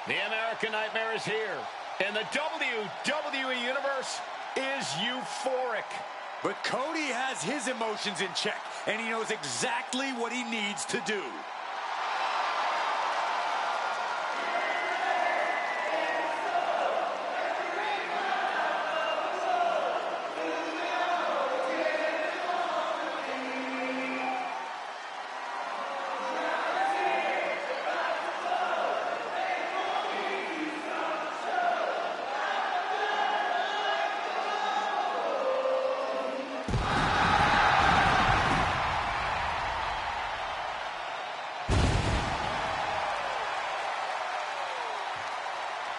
The American Nightmare is here, and the WWE Universe is euphoric. But Cody has his emotions in check, and he knows exactly what he needs to do.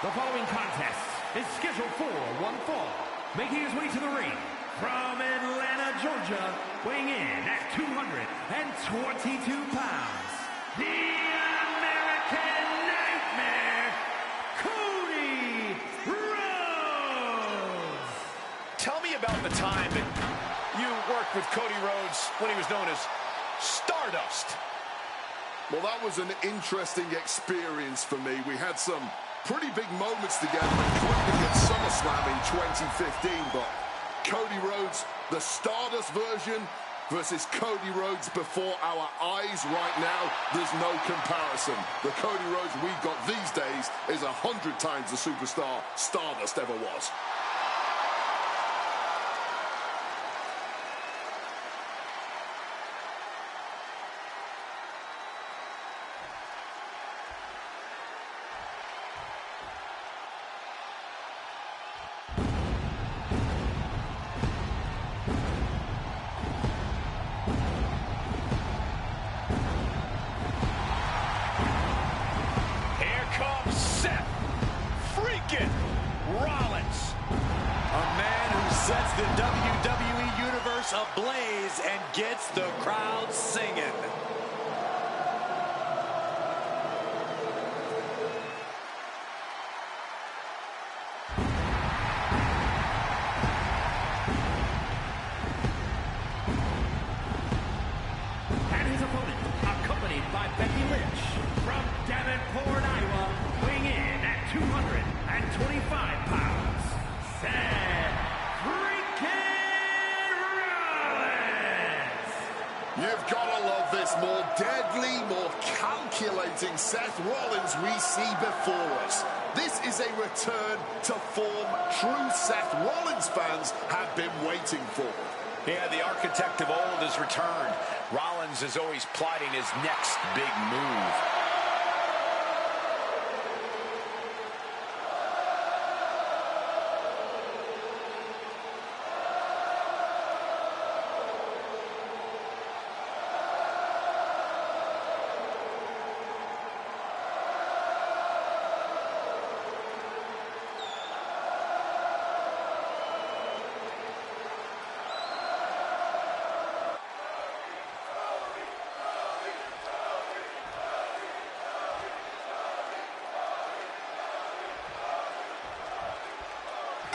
The following contest is scheduled for one fall. Making his way to the ring from Atlanta, Georgia, weighing in at 222 pounds, the American Nightmare, Cody Rhodes. Tell me about the time that you worked with Cody Rhodes when he was known as Stardust. Well, that was an interesting experience for me. We had some pretty big moments together, including at SummerSlam in 2015, but Cody Rhodes, the Stardust version, versus Cody Rhodes before our eyes right now, there's no comparison. The Cody Rhodes we've got these days is 100 times the superstar Stardust ever was. Sets the WWE Universe ablaze and gets the crowd singing. And his opponent, accompanied by Becky Lynch, from Davenport, Iowa, weighing in at 225 pounds, You've got to love this. More deadly, more calculating Seth Rollins we see before us. This is a return to form true Seth Rollins fans have been waiting for. Yeah, the architect of old has returned. Rollins is always plotting his next big move.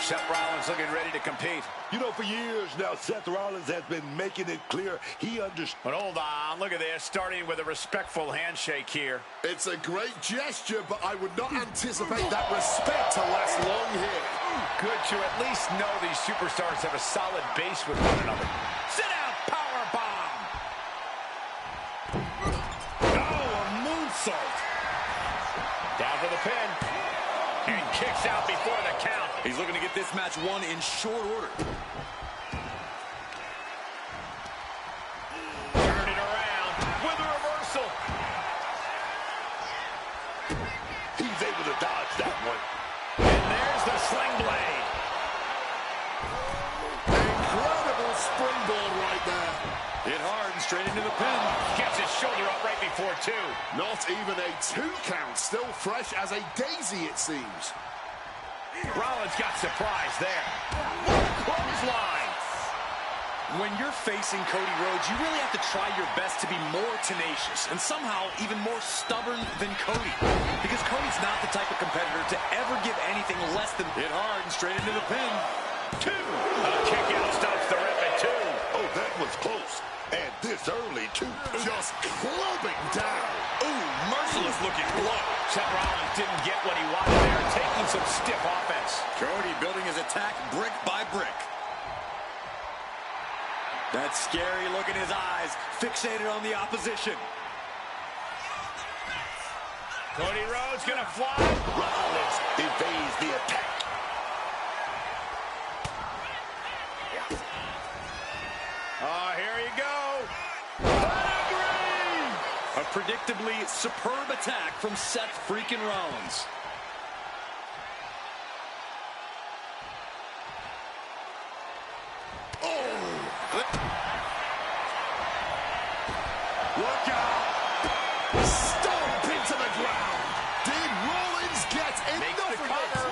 Seth Rollins looking ready to compete. You know, for years now, Seth Rollins has been making it clear he understands. But hold on, look at this, starting with a respectful handshake here. It's a great gesture, but I would not anticipate that respect to last long here. Good to at least know these superstars have a solid base with one another. Sit down, power bomb. Oh, a moonsault. Down for the pin. And kicks out before the count. He's looking to get this match won in short order. Turn it around with a reversal. He's able to dodge that one. And there's the sling blade. Incredible springboard right there. Hit hard and straight into the pin. Gets his shoulder up right before two. Not even a 2 count. Still fresh as a daisy, it seems. Rollins got surprised there. Clothesline. When you're facing Cody Rhodes, you really have to try your best to be more tenacious and somehow even more stubborn than Cody. Because Cody's not the type of competitor to ever give anything less than hit hard and straight into the pin. Two. A kick out stops the rip at 2. Oh, that was close. And this early, too. Just clubbing down. Ooh, mercy. merciless looking blow. Seth Rollins didn't get what he wanted there, taking some stiff offense. Cody building his attack brick by brick. That scary look in his eyes, fixated on the opposition. Cody Rhodes gonna fly. Rollins evades the attack. Oh, here you go. A predictably superb attack from Seth freaking Rollins. Look out. Stomp into the ground. Did Rollins get enough of cover.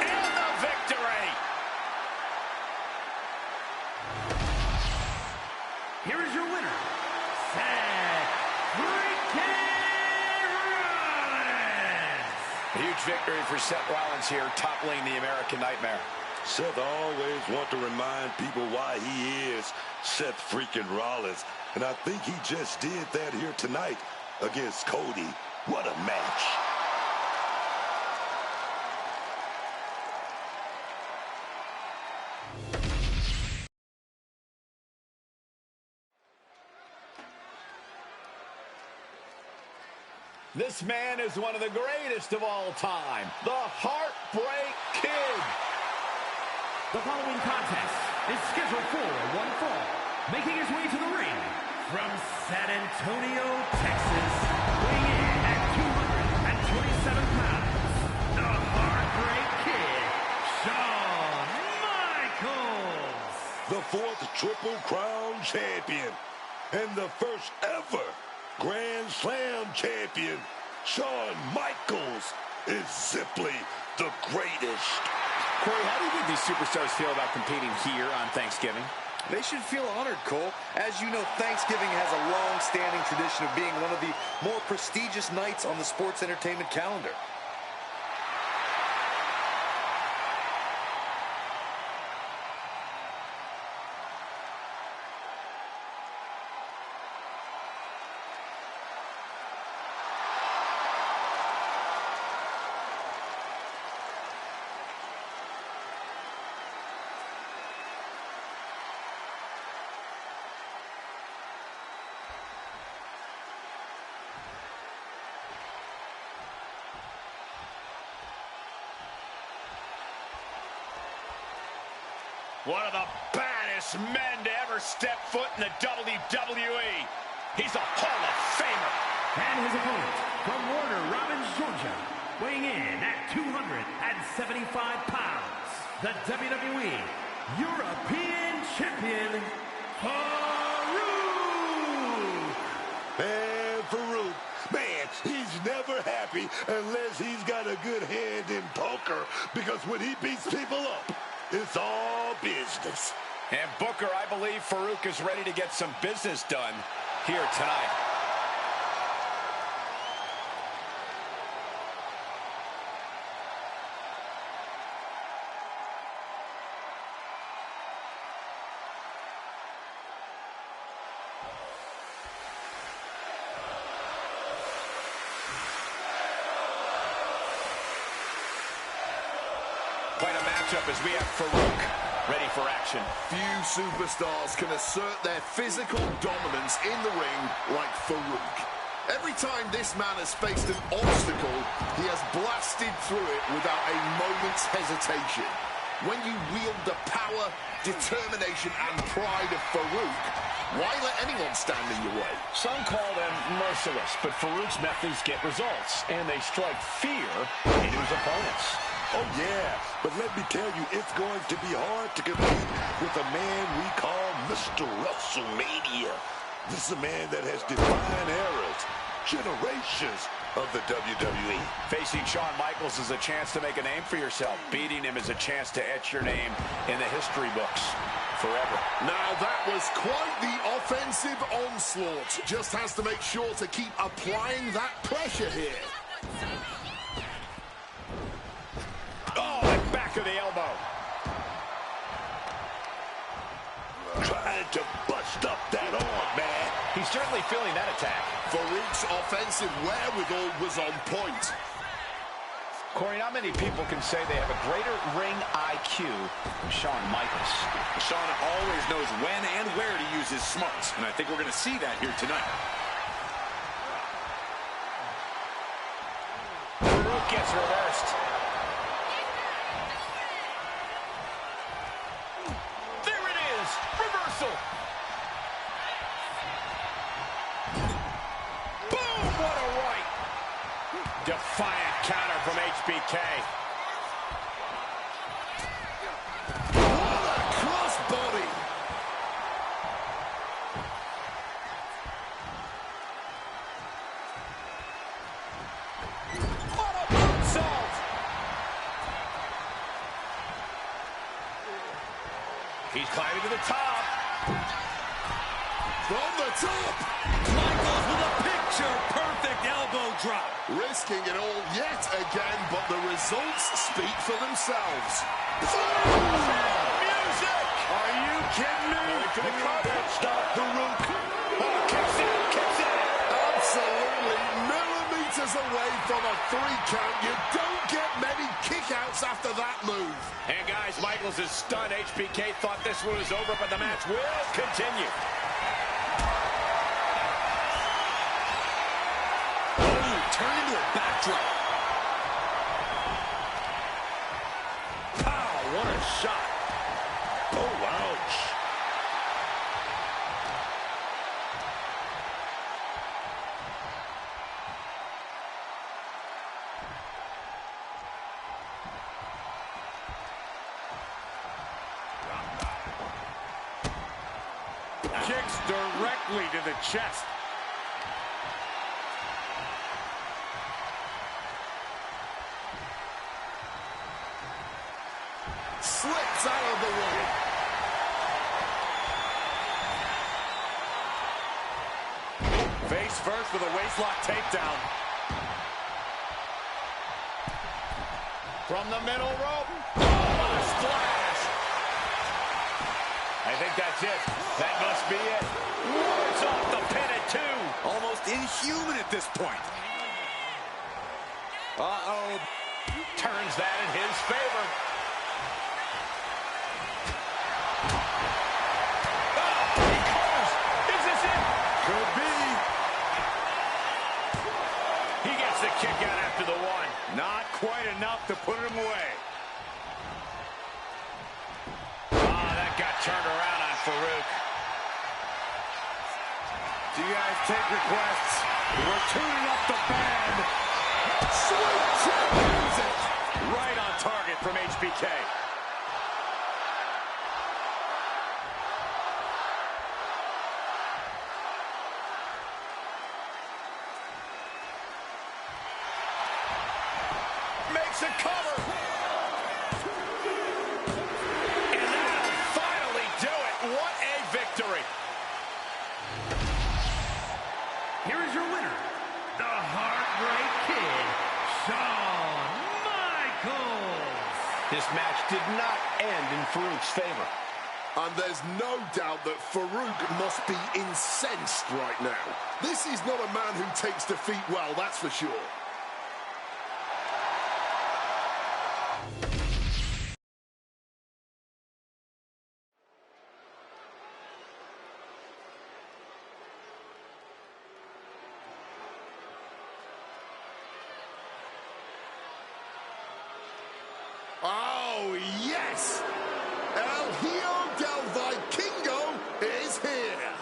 And the victory. Here is your winner, Seth freaking Rollins. A huge victory for Seth Rollins here, toppling the American Nightmare. Seth always wants to remind people why he is Seth freaking Rollins. And I think he just did that here tonight against Cody. What a match. This man is one of the greatest of all time, the Heartbreak Kid. The following contest is scheduled for one fall. Making his way to the ring from San Antonio, Texas, weighing in at 227 pounds, the Heartbreak Kid, Shawn Michaels. The fourth Triple Crown champion and the first ever Grand Slam champion, Shawn Michaels, is simply the greatest. Corey, how do you think these superstars feel about competing here on Thanksgiving? They should feel honored, Cole. As you know, Thanksgiving has a long-standing tradition of being one of the more prestigious nights on the sports entertainment calendar. One of the baddest men to ever step foot in the WWE. He's a Hall of Famer. And his opponent from Warner Robins, Georgia, weighing in at 275 pounds, the WWE European Champion, Farouk. And Farouk, man, he's never happy unless he's got a good hand in poker, because when he beats people up, it's all business. And Booker, I believe Farouk is ready to get some business done here tonight. Quite a matchup as we have Farouk ready for action. Few superstars can assert their physical dominance in the ring like Farouk. Every time this man has faced an obstacle, he has blasted through it without a moment's hesitation. When you wield the power, determination, and pride of Farouk, why let anyone stand in your way? Some call them merciless, but Farouk's methods get results, and they strike fear into his opponents. Oh, yeah, but let me tell you, it's going to be hard to compete with a man we call Mr. WrestleMania. This is a man that has defined eras, generations of the WWE. Facing Shawn Michaels is a chance to make a name for yourself. Beating him is a chance to etch your name in the history books forever. Now, that was quite the offensive onslaught. Just has to make sure to keep applying that pressure here. Oh, and back of the elbow. Trying to bust up that arm, man. He He's certainly feeling that attack. Farouk's offensive wherewithal was on point. Corey, not many people can say they have a greater ring IQ than Shawn Michaels. Shawn always knows when and where to use his smarts, and I think we're going to see that here tonight. Farouk gets reversed. There it is! Reversal! Boom! What a right! Defiant counter from HBK. What a crossbody! What a moonsault! He's climbing to the top. From the top! Michaels with a picture-perfect elbow drop. Risking it all yet again, but the results speak for themselves. Music! Are you kidding me? To the cover. Stop Farouk. Oh, kicks out, kicks out. Absolutely millimeters away from a 3 count. You don't get many kickouts after that move. And guys, Michaels is stunned. HBK thought this one was over, but the match will continue. Turn into a backdrop. Pow, what a shot. Oh, ouch. Kicks directly to the chest. Slips out of the way. Face first with a waistlock takedown. From the middle rope. Oh, what a splash. I think that's it. That must be it. Wards off the pin at 2. Almost inhuman at this point. Uh-oh. Turns that in his favor. Kick out after the 1. Not quite enough to put him away. That got turned around on Farouk. Do you guys take requests? We're tuning up the band. Sweet chin music. Right on target from HBK. Makes a cover. And that'll finally do it. What a victory. Here is your winner, the Heartbreak Kid, Shawn Michaels. This match did not end in Farouk's favor. And there's no doubt that Farouk must be incensed right now. This is not a man who takes defeat well, that's for sure. Oh, yes! El Hijo del Vikingo is here!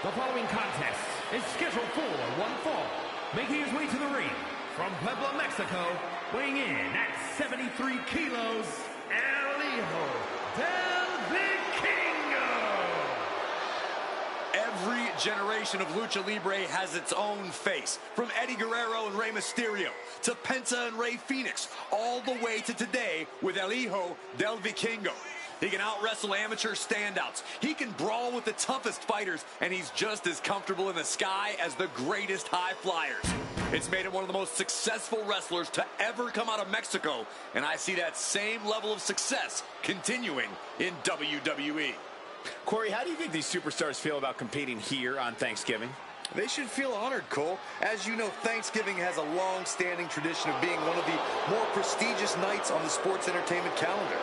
The following contest is scheduled for one fall. Making his way to the ring from Puebla, Mexico, weighing in at 73 kilos, El Hijo del Vikingo! Every generation of Lucha Libre has its own face. From Eddie Guerrero and Rey Mysterio, to Penta and Rey Fenix, all the way to today with El Hijo del Vikingo. He can out-wrestle amateur standouts. He can brawl with the toughest fighters, and he's just as comfortable in the sky as the greatest high flyers. It's made him one of the most successful wrestlers to ever come out of Mexico, and I see that same level of success continuing in WWE. Corey, how do you think these superstars feel about competing here on Thanksgiving? They should feel honored, Cole. As you know, Thanksgiving has a long-standing tradition of being one of the more prestigious nights on the sports entertainment calendar.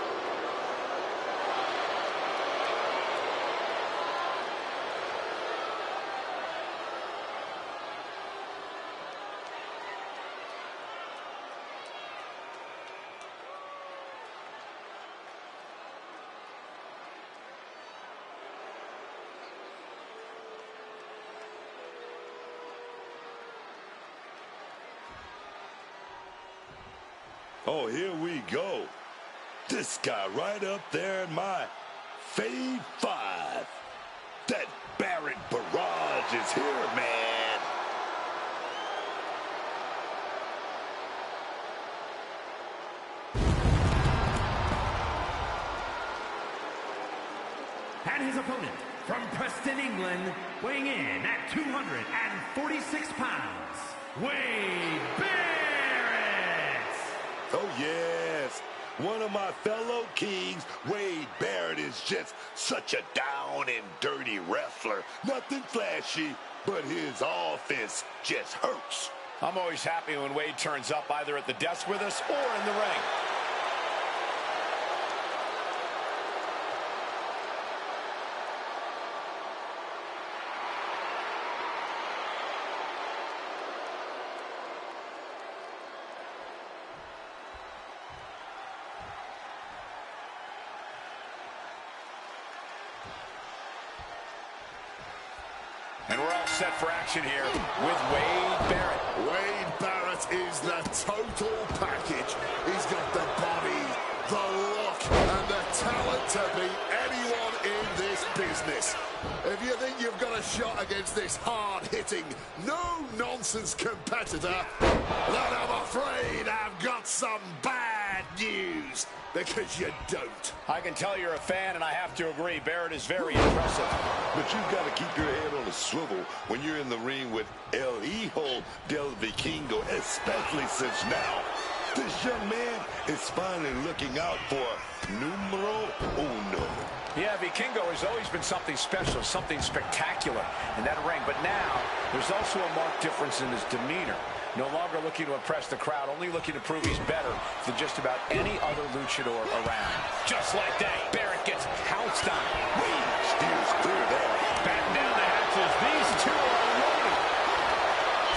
Oh, here we go. This guy right up there in my Fave 5. That Barrett barrage is here, man. And his opponent, from Preston, England, weighing in at 246 pounds, Wade Barrett! Oh, yes. One of my fellow kings, Wade Barrett, is just such a down and dirty wrestler. Nothing flashy, but his offense just hurts. I'm always happy when Wade turns up either at the desk with us or in the ring. And we're all set for action here with Wade Barrett. Wade Barrett is the total package. He's got the body, the look, and the talent to beat anyone in this business. If you think you've got a shot against this hard-hitting, no-nonsense competitor, then I'm afraid I've got some bad news, because you don't. I can tell you're a fan, and I have to agree, Barrett is very impressive. But you've got to keep your head on a swivel when you're in the ring with El Hijo del Vikingo, especially since now this young man is finally looking out for numero uno. Yeah, Vikingo has always been something special, something spectacular in that ring. But now, there's also a marked difference in his demeanor. No longer looking to impress the crowd, only looking to prove he's better than just about any other luchador around. Just like that, Barrett gets pounced on. Wade steers clear there. Batten down the hatches. These two are loaded.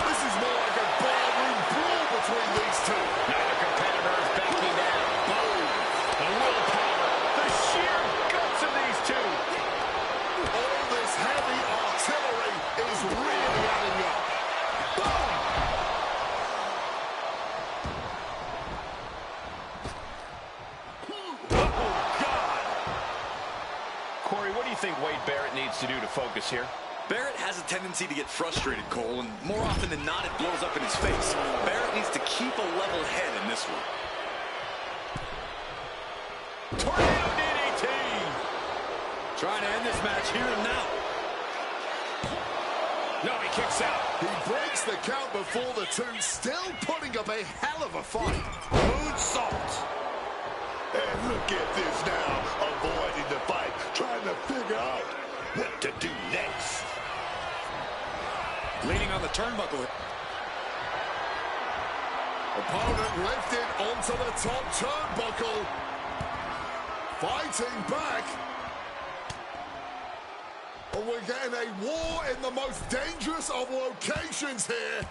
This is more like a barroom brawl between these two. Neither competitor is backing down. Boom. The willpower, the sheer guts of these two. All this heavy artillery is really adding up. Boom! Corey, what do you think Wade Barrett needs to do to focus here? Barrett has a tendency to get frustrated, Cole, and more often than not, it blows up in his face. Barrett needs to keep a level head in this one. Tornado DDT! Trying to end this match here and now. No, he kicks out. He breaks the count before the two, still putting up a hell of a fight. Moonsault. And look at this now, avoiding the fight, trying to figure out what to do next. Leaning on the turnbuckle. Opponent lifted onto the top turnbuckle. Fighting back. And we're getting a war in the most dangerous of locations here.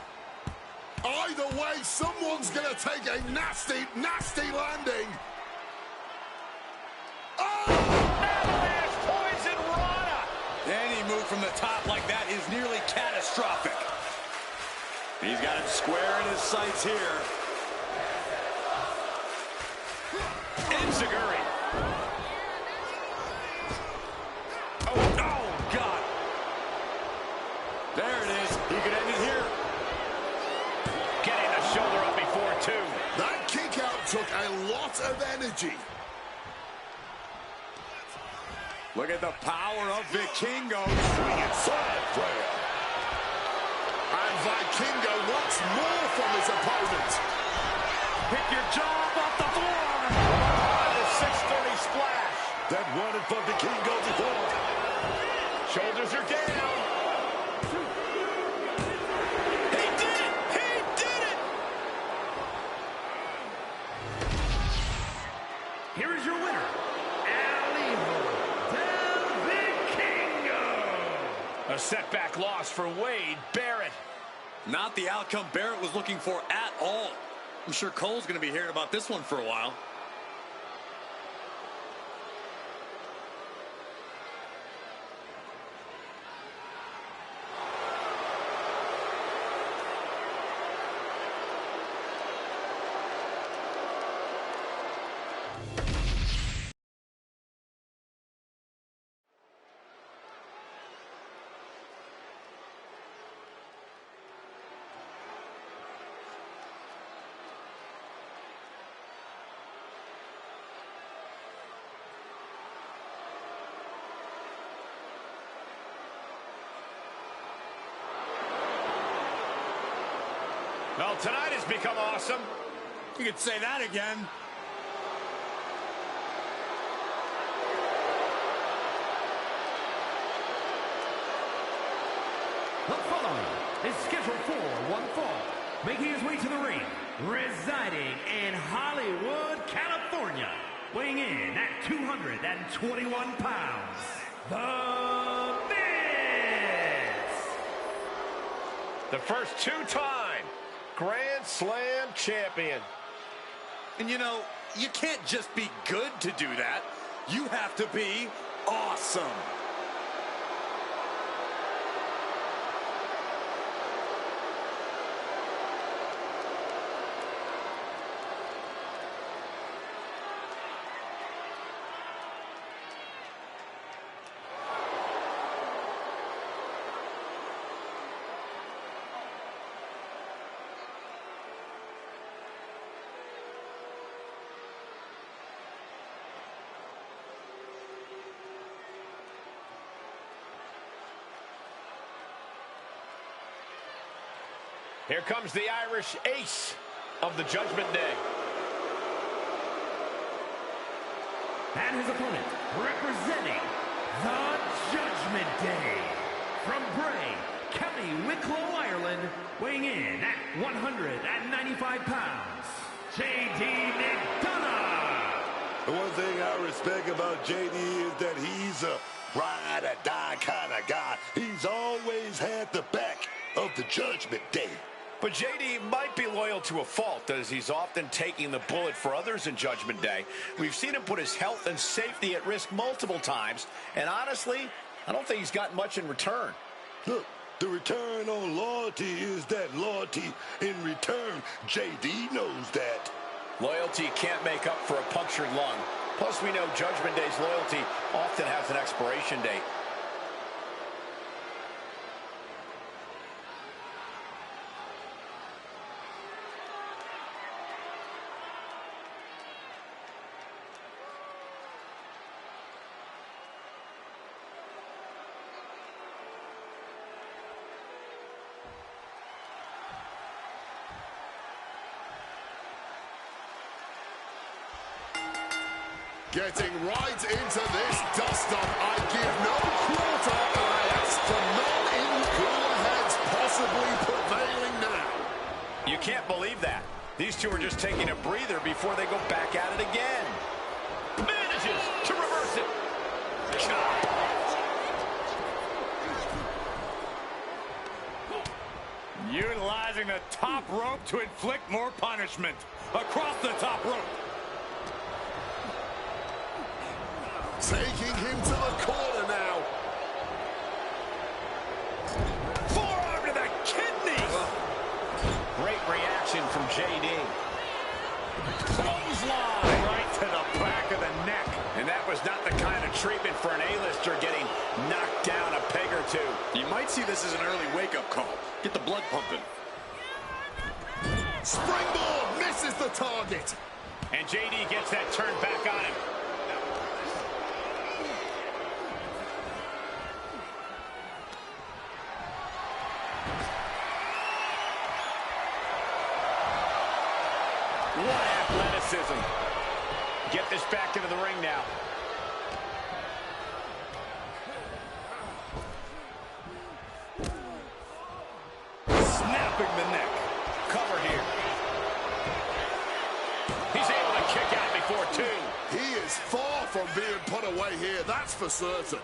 Either way, someone's going to take a nasty, nasty landing. Avalanche poison Rana! Any move from the top like that is nearly catastrophic. He's got it square in his sights here. Enziguri. Oh, God. There it is. He could end it here. Getting the shoulder up before two. That kick out took a lot of energy. Look at the power of Vikingo. Swinging side flare. And Vikingo wants more from his opponent. Pick your jaw off the floor. The 630 splash. That wanted for Vikingo before. Shoulders are down. He did it! He did it! Here is your winner, Vikingo. A setback loss for Wade Barrett. Not the outcome Barrett was looking for at all. I'm sure Cole's going to be hearing about this one for a while. Well, tonight has become awesome. You could say that again. The following is scheduled for one fall, making his way to the ring, residing in Hollywood, California, weighing in at 221 pounds, The Miz! The first two-time Grand Slam champion. And you know, you can't just be good to do that. You have to be awesome. Here comes the Irish ace of the Judgment Day. And his opponent, representing the Judgment Day, from Bray, County Wicklow, Ireland, weighing in at 195 pounds, J.D. McDonough. The one thing I respect about JD is that he's a ride-or-die kind of guy. He's always had the back of the Judgment Day. But JD might be loyal to a fault, as he's often taking the bullet for others in Judgment Day. We've seen him put his health and safety at risk multiple times, and honestly, I don't think he's gotten much in return. Look, the return on loyalty is that loyalty in return. JD knows that. Loyalty can't make up for a punctured lung. Plus, we know Judgment Day's loyalty often has an expiration date. Getting right into this dust-up. I give no quarter. I ask for none in cooler heads, possibly prevailing now. You can't believe that. These two are just taking a breather before they go back at it again. Manages to reverse it. Utilizing the top rope to inflict more punishment. Across the top rope. Taking him to the corner now. Forearm to the kidneys. Great reaction from JD. Clothesline right to the back of the neck. And that was not the kind of treatment for an A-lister getting knocked down a peg or two. You might see this as an early wake-up call. Get the blood pumping. Springboard misses the target. And JD gets that turned back on him. What athleticism. Get this back into the ring now. Snapping the neck. Cover here. He's able to kick out before two. He is far from being put away here, that's for certain.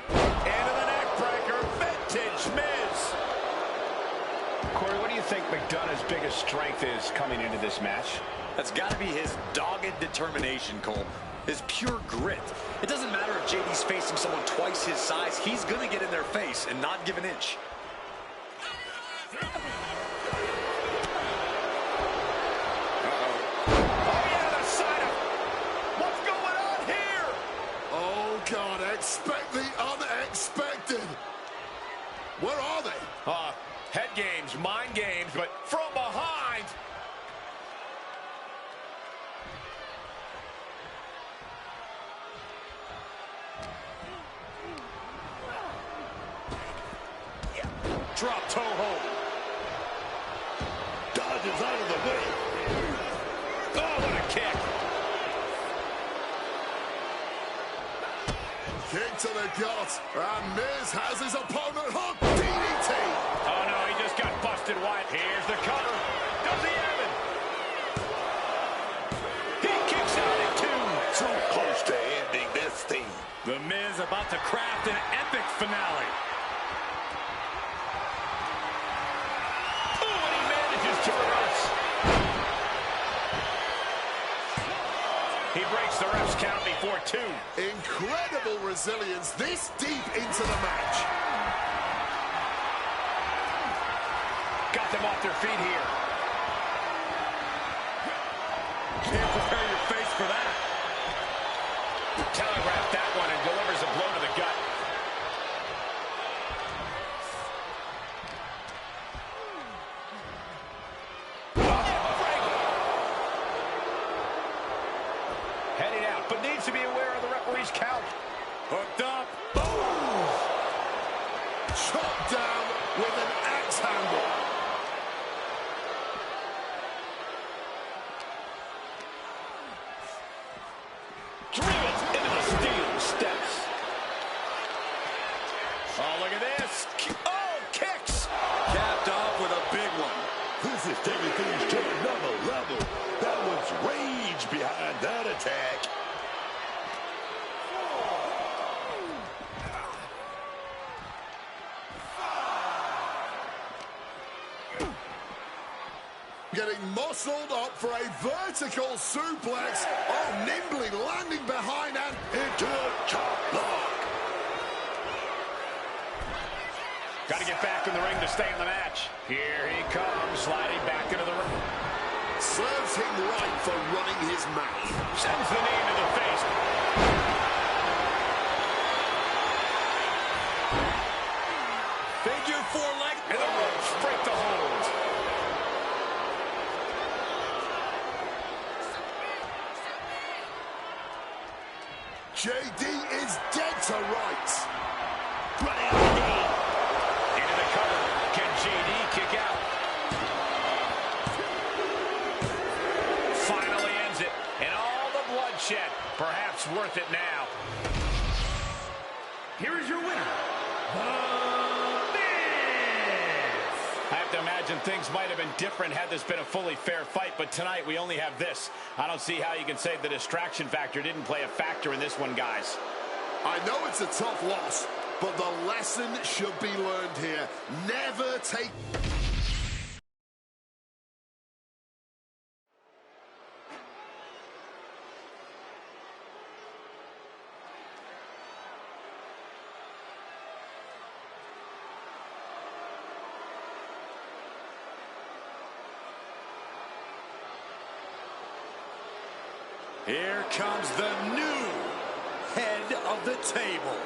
Into the neck breaker. Vintage Miz. Corey, what do you think McDonough's biggest strength is coming into this match? That's got to be his dogged determination, Cole. His pure grit. It doesn't matter if JD's facing someone twice his size. He's going to get in their face and not give an inch. Expect the unexpected. Where are they? Head games, mind games, but from behind. Drop toe hold. Dodges out of the way. Oh, what a kick. Kick to the gut, and Miz has his opponent hooked. DDT. Oh, no, he just got busted wide. Here's the cover. Does he have it? He kicks out at two. So close to ending this thing. The Miz about to craft an epic finale. Oh, and he manages to reverse. He breaks the ref's count before two. Incredible resilience this deep into the match. Got them off their feet here. Can't prepare your face for that. Telegraphed that one and delivers a blow to the gut. Heading out, but needs to be aware of the referee's count. Hooked up. Boom! Chopped down with an axe handle. Driven into the steel steps. Oh, look at this. Oh, kicks. Capped off with a big one. This is taking things to another level. That was rage behind that attack. Getting muscled up for a vertical suplex. Oh, nimbly landing behind and Into a chop block. Got to get back in the ring to stay in the match. Here he comes, sliding back into the ring. serves him right for running his mouth. Sends the knee into the face. Figure four leg. And the ropes break the hold. JD is dead to rights. Running out the knee. Into the cover. Can JD kick out? Finally ends it. And all the bloodshed. Perhaps worth it now. Here is your winner, The Miz! I have to imagine things might have been different had this been a fully fair fight, but tonight we only have this. I don't see how you can say the distraction factor didn't play a factor in this one, guys. I know it's a tough loss, but the lesson should be learned here. Never take... Here comes the new head of the table.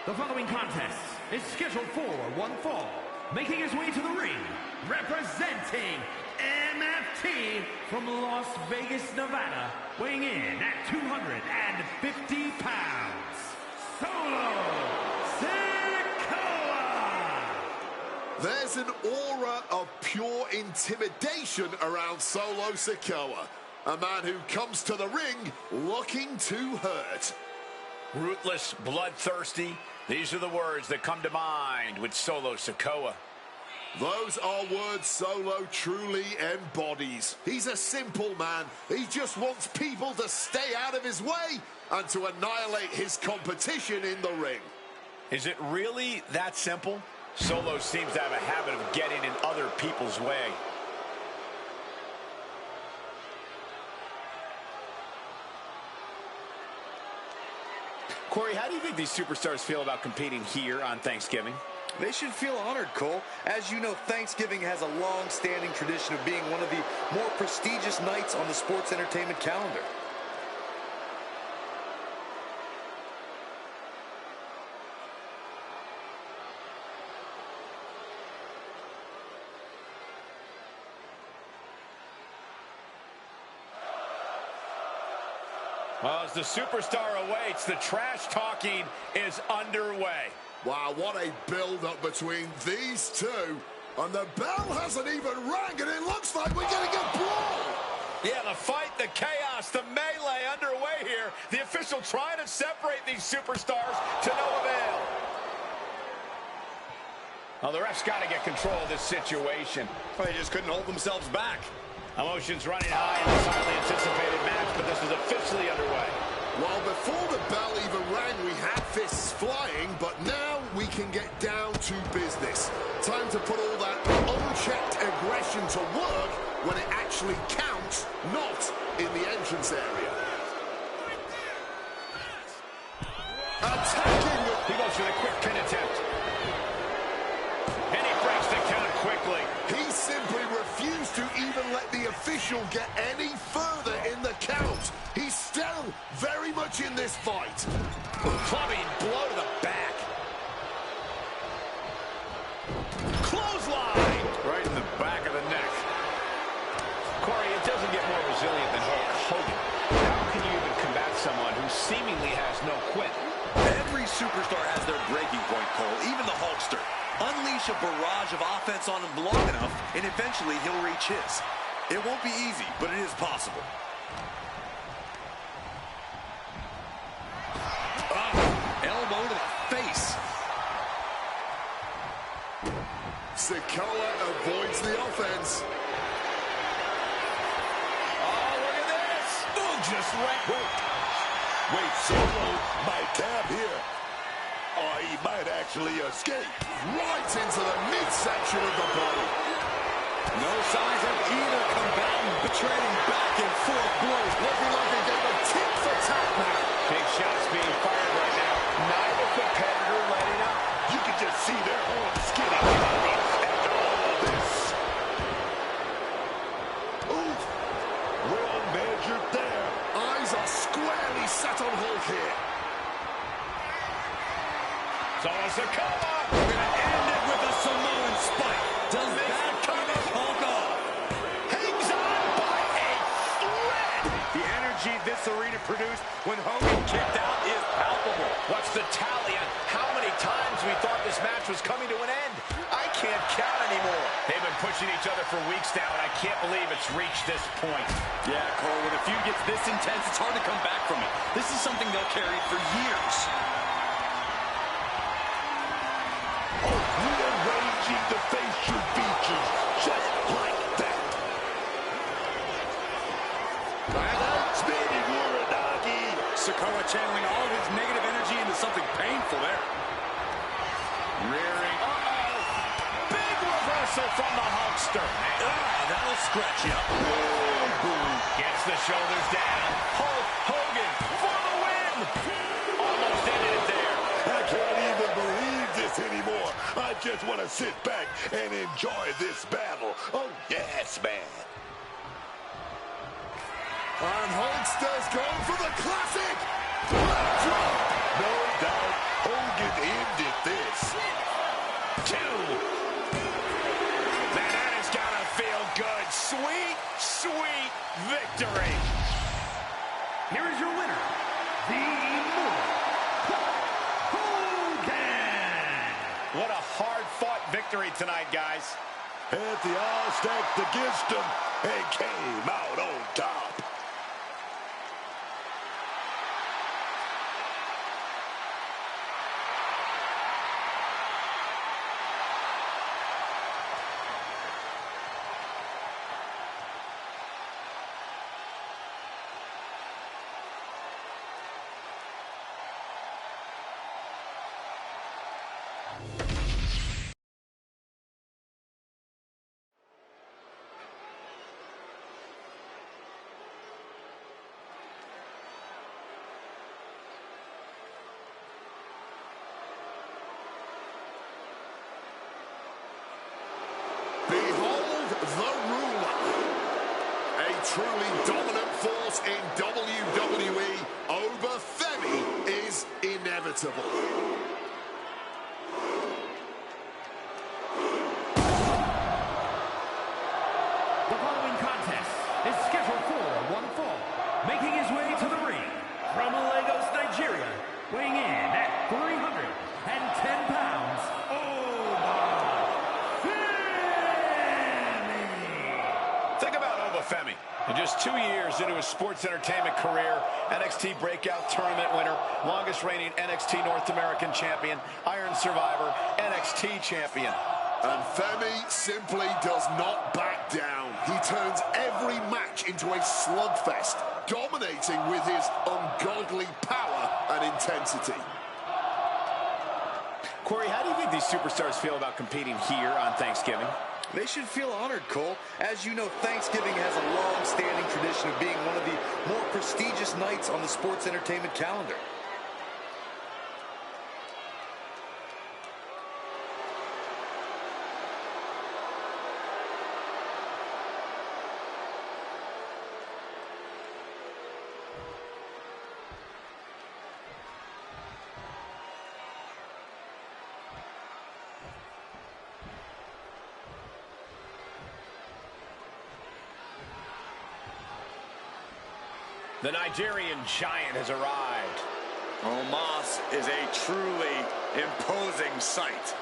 The following contest is scheduled for one fall. Making his way to the ring, representing MFT from Las Vegas, Nevada, weighing in at 250 pounds, Solo Sikoa! There's an aura of pure intimidation around Solo Sikoa, a man who comes to the ring looking to hurt. Ruthless, bloodthirsty. These are the words that come to mind with Solo Sikoa. Those are words Solo truly embodies. He's a simple man. He just wants people to stay out of his way and to annihilate his competition in the ring. Is it really that simple? Solo seems to have a habit of getting in other people's way. Corey, how do you think these superstars feel about competing here on Thanksgiving? They should feel honored, Cole. As you know, Thanksgiving has a long-standing tradition of being one of the more prestigious nights on the sports entertainment calendar. Well, as the superstar awaits, the trash talking is underway. Wow, what a build-up between these two. And the bell hasn't even rang, and it looks like we're going to get brawled. Yeah, the fight, the chaos, the melee underway here. The official trying to separate these superstars to no avail. Well, the ref's got to get control of this situation. Well, they just couldn't hold themselves back. Emotions running high in this highly anticipated match, but this is officially underway. Well, before the bell even rang, we had fists flying, but now we can get down to business. Time to put all that unchecked aggression to work when it actually counts, not in the entrance area. Attacking! He goes for the quick pin attempt. And he breaks the count quickly. He simply refused to even let the official get any further in the count. He's still very much in this fight. Clubbing blow to the back. Clothesline! Right in the back of the neck. Corey, it doesn't get more resilient than Hulk Hogan. How can you even combat someone who seemingly has no quit? Every superstar has their breaking point, Cole, even the Hulkster. Unleash a barrage of offense on him long enough, and eventually he'll reach his. It won't be easy, but it is possible. Elbow to the face. Sikoa avoids the offense. Oh, look at this! Oh, just Wait, Solo might tap here. Or he might actually escape. Right into the midsection of the body. No signs of either combatant trading back and forth blows. Looking like a game of tit for tat now. Big shots being fired right now. Neither competitor letting up. You can just see their own skin after all of this. Oof. Well measured there. Eyes are squarely set on Hulk here. Solo Sikoa! We're going to end it with a Samoan spike. Does that finish Hulk off? Hangs on by a thread! The energy this arena produced when Hogan kicked out is palpable. What's the tally on how many times we thought this match was coming to an end? I can't count anymore. They've been pushing each other for weeks now, and I can't believe it's reached this point. Yeah, Cole, when a feud gets this intense, it's hard to come back from it. This is something they'll carry for years. Rearranging the facial features just like that. Spinning Uranagi. Sikoa channeling all of his negative energy into something painful there. Rearing. Big reversal from the Hulkster. That'll scratch you up. Gets the shoulders down. Hulk Hogan for the win. Almost ended it there. I can't even believe this anymore. I just want to sit back and enjoy this battle. Oh, yes, man. And Hulkster's gone for the classic. No doubt Hogan ended this. 2. That has got to feel good. Sweet, sweet victory. Here is your winner, the Immortal Hulk Hogan. What a hard-fought victory. victory tonight, guys. Had the odds stacked against him and came out on top. Behold the ruler. A truly dominant force in WWE. Femi is inevitable. The following contest is scheduled for one fall. Making his way to the ring from Lagos, Nigeria, weighing in at 310 pounds, Think about Femi. In just 2 years into his sports entertainment career, NXT Breakout Tournament winner, longest reigning NXT North American champion, Iron Survivor, NXT champion. And Femi simply does not back down. He turns every match into a slugfest, dominating with his ungodly power and intensity. Corey, how do you think these superstars feel about competing here on Thanksgiving? They should feel honored, Cole. As you know, Thanksgiving has a long-standing tradition of being one of the more prestigious nights on the sports entertainment calendar. The Nigerian giant has arrived. Omos is a truly imposing sight.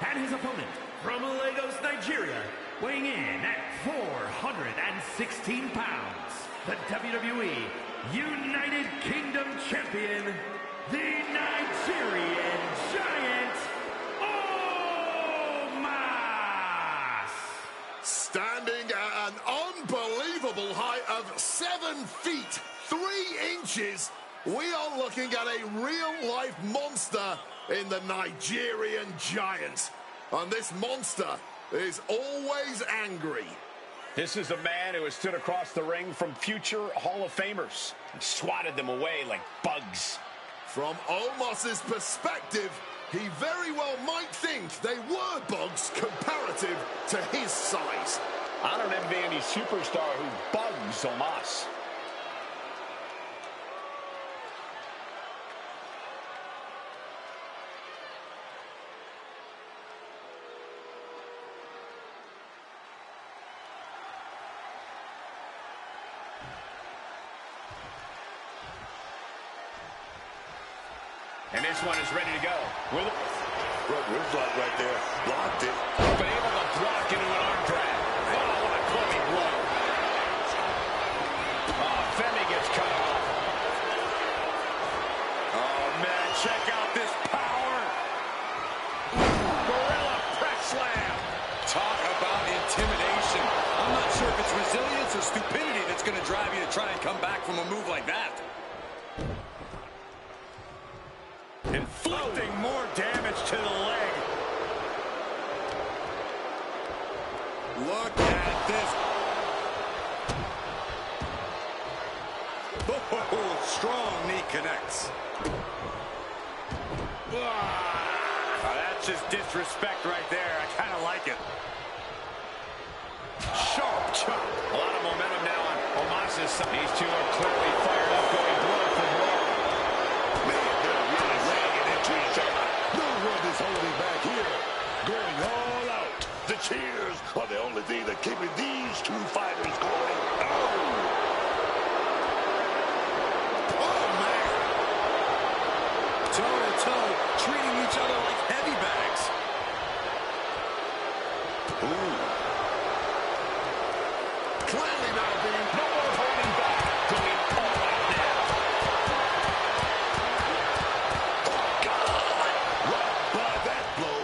And his opponent from Lagos, Nigeria, weighing in at 416 pounds, the WWE United Kingdom Champion, the Nigerian Giant, Omos! Standing at an unbelievable height of 7 feet, 3 inches, we are looking at a real-life monster in the Nigerian Giant. And this monster is always angry. This is a man who has stood across the ring from future Hall of Famers and swatted them away like bugs. From Omos's perspective, he very well might think they were bugs comparative to his size. I don't envy any superstar who bugs Omos. And this one is ready to go. Front wristlock right there. Blocked it. But able to block into an arm drag. Oh, what a clubbing blow. Oh, Femi gets cut off. Oh, man, check out this power. Gorilla press slam. Talk about intimidation. I'm not sure if it's resilience or stupidity that's going to drive you to try and come back from a move like that. Inflicting more damage to the leg. Look at this. Oh, strong knee connects. Oh, that's just disrespect right there. I kind of like it. Sharp chop. A lot of momentum now on Omos's side. These two are clearly fired up, going blow for blow. Man, they're really laying it into each other. No one is holding back here. Going all out. The cheers are the only thing that keeping these two fighters going. Toe to toe-to-toe, treating each other like heavy bags. Ooh. Clearly now being No more holding back. Going all out now. Oh, God. Right by that blow.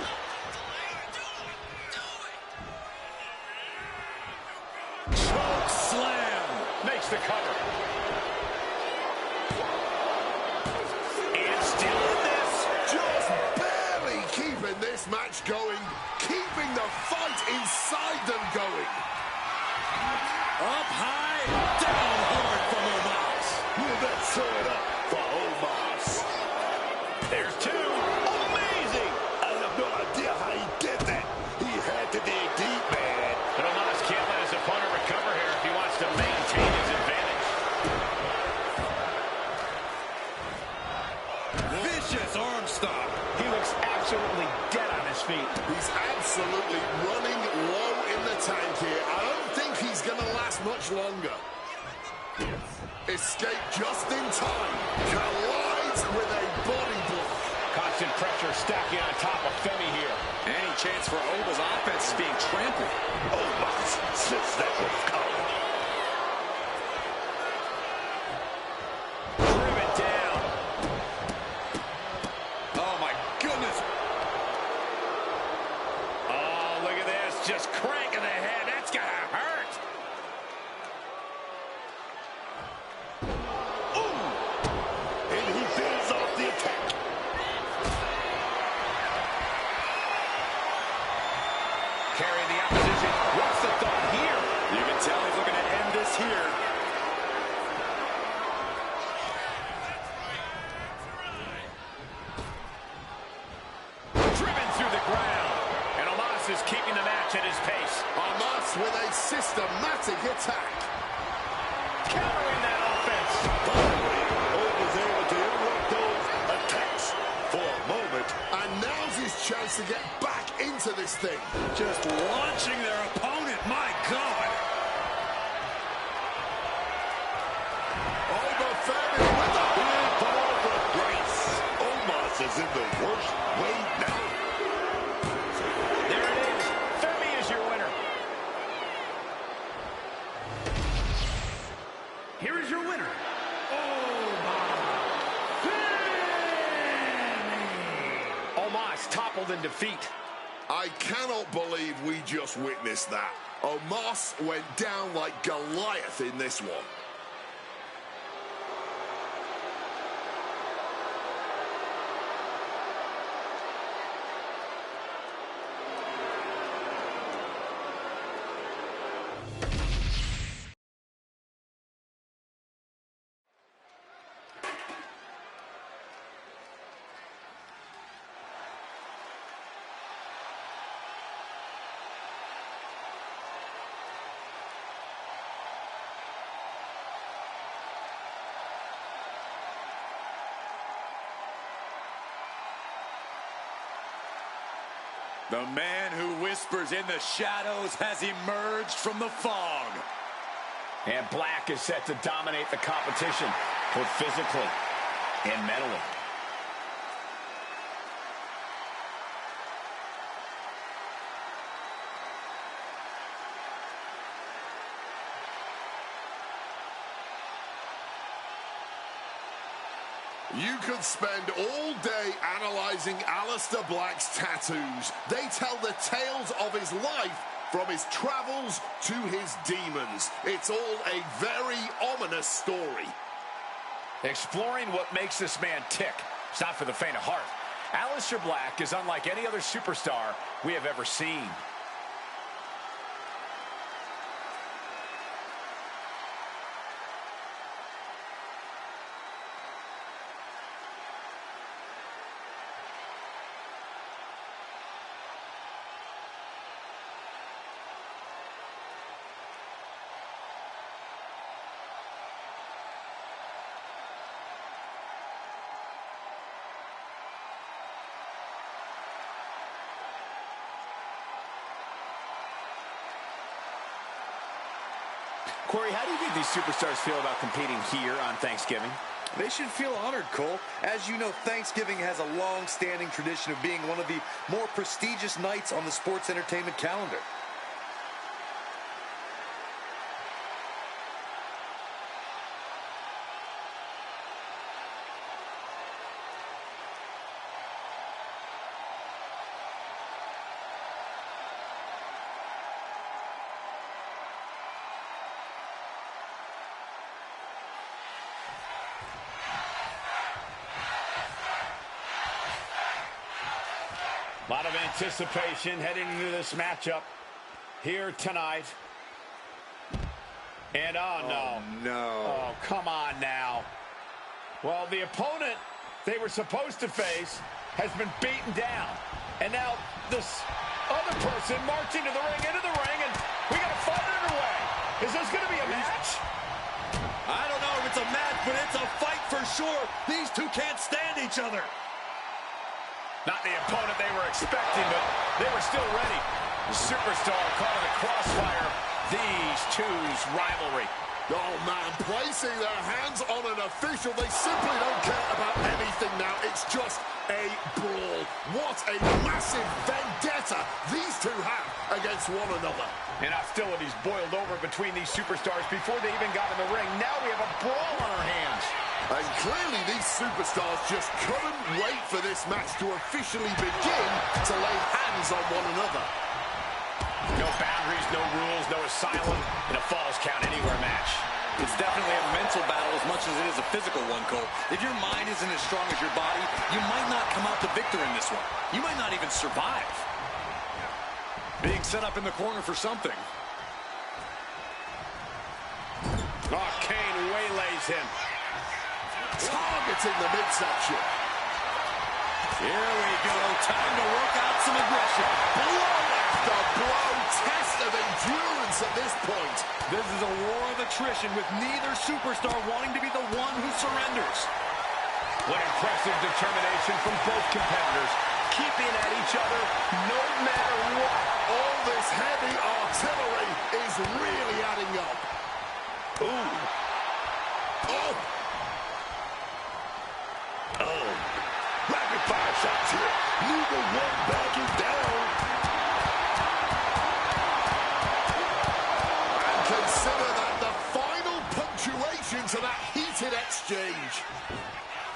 Choke slam. Makes the cover. And still in this. just barely keeping this match going, keeping the fight inside them going. Up high, down hard from Omos. Will that sew it up for Omos? There's two. Amazing! I have no idea how he did that. He had to dig deep, man. But Omos can't let his opponent recover here if he wants to maintain his advantage. Vicious arm stomp. He looks absolutely dead on his feet. He's absolutely running low in the tank here. I don't think he's going to last much longer. Escape just in time. Collides with a body block. Constant pressure stacking on top of Femi here. Any chance for Oval's offense is being trampled. Omos sits that was coming. Driven down. Oh, my goodness. Oh, look at this. Just cranking the head. That's going to hurt. Ooh! And he fends off the attack. Carrying the opposition. What's the thought here? You can tell he's looking to end this here. Driven through the ground. And Omos is keeping the match at his pace. Omos with a systematic attack. Countering that offense. Finally, was able to interrupt those attacks for a moment. And now's his chance to get back into this thing. Just launching their opponent. My God. Over Femi with the Big ball for Grace. Omos is in the worst way now. There it is. Femi is your winner. Here is your winner, Omos toppled in defeat. I cannot believe we just witnessed that. Omos went down like Goliath in this one. The man who whispers in the shadows has emerged from the fog. And Black is set to dominate the competition, both physically and mentally. You could spend all day analyzing Aleister Black's tattoos. They tell the tales of his life, from his travels to his demons. It's all a very ominous story. Exploring what makes this man tick. It's not for the faint of heart. Aleister Black is unlike any other superstar we have ever seen. Corey, how do you think these superstars feel about competing here on Thanksgiving? They should feel honored, Cole. As you know, Thanksgiving has a long-standing tradition of being one of the more prestigious nights on the sports entertainment calendar. A lot of anticipation heading into this matchup here tonight. And oh no. Oh, come on now. Well, the opponent they were supposed to face has been beaten down. And now this other person marching into the ring, and we got a fight underway. Is this going to be a match? I don't know if it's a match, but it's a fight for sure. These two can't stand each other. Not the opponent they were expecting, but they were still ready. The superstar caught in the crossfire of these two's rivalry. Oh, man, placing their hands on an official. They simply don't care about anything now. It's just a brawl. What a massive vendetta these two have against one another. And hostilities boiled over between these superstars before they even got in the ring. Now we have a brawl on our hands. And clearly these superstars just couldn't wait for this match to officially begin to lay hands on one another. No boundaries, no rules, no asylum in a Falls Count Anywhere match. It's definitely a mental battle as much as it is a physical one, Cole. If your mind isn't as strong as your body, you might not come out the victor in this one. You might not even survive. Being set up in the corner for something. Oh, Kane waylays him. Targeting the midsection. Here we go. Time to work out some aggression. Blow after blow. Test of endurance at this point. This is a war of attrition with neither superstar wanting to be the one who surrenders. What impressive determination from both competitors, keeping at each other no matter what. All this heavy artillery is really adding up. Ooh. Oh. Oh. Rapid fire shots here. Neither one backing down. And consider that the final punctuation to that heated exchange.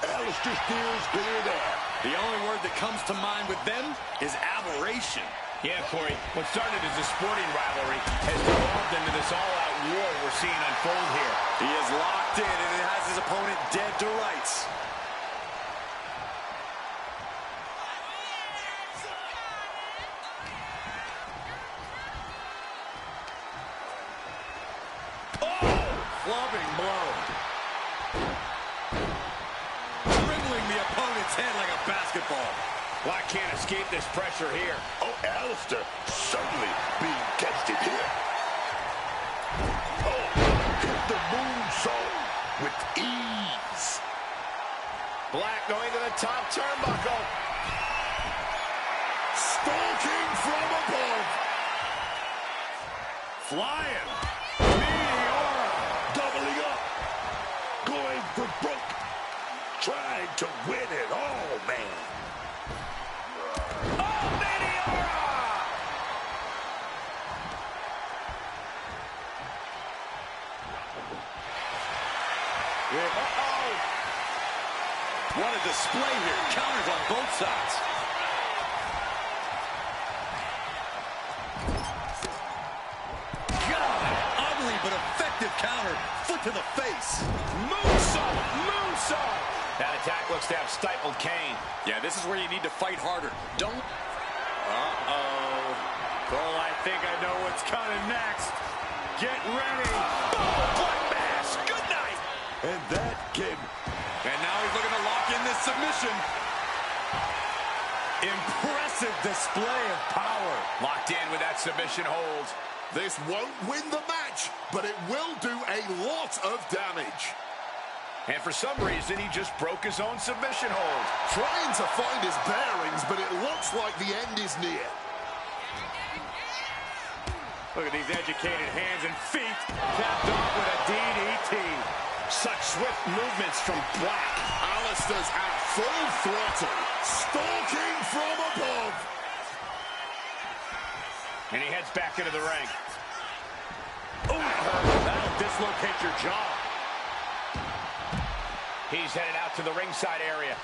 Alistair steals clear there. The only word that comes to mind with them is aberration. Yeah, Corey, what started as a sporting rivalry has evolved into this all-out war we're seeing unfold here. He is locked in and it has his opponent dead to rights. Clubbing blow. Dribbling the opponent's head like a basketball. Black can't escape this pressure here. Oh, Alistair certainly being tested here. Oh, hit the moonsault with ease. Black going to the top turnbuckle. Stalking from above. Flying. Doubling up. Going for broke. Trying to win it all, man. Oh, Meteora! Uh-oh. What a display here. Counters on both sides. Ugly but effective counter. Foot to the face. Moonsault! Moonsault! That attack looks to have stifled Kane. Yeah, this is where you need to fight harder. Don't... Uh-oh. Cole, I think I know what's coming next. Get ready. Oh, Black Mass! Good night! And that can... And now he's looking to lock in this submission. Impressive display of power. Locked in with that submission hold. This won't win the match, but it will do a lot of damage. And for some reason, he just broke his own submission hold. Trying to find his bearings, but it looks like the end is near. Look at these educated hands and feet, capped off with a DDT. Such swift movements from Black. Alistair's at full throttle, stalking from above. And he heads back into the ring. Oh, that'll dislocate your jaw. He's headed out to the ringside area.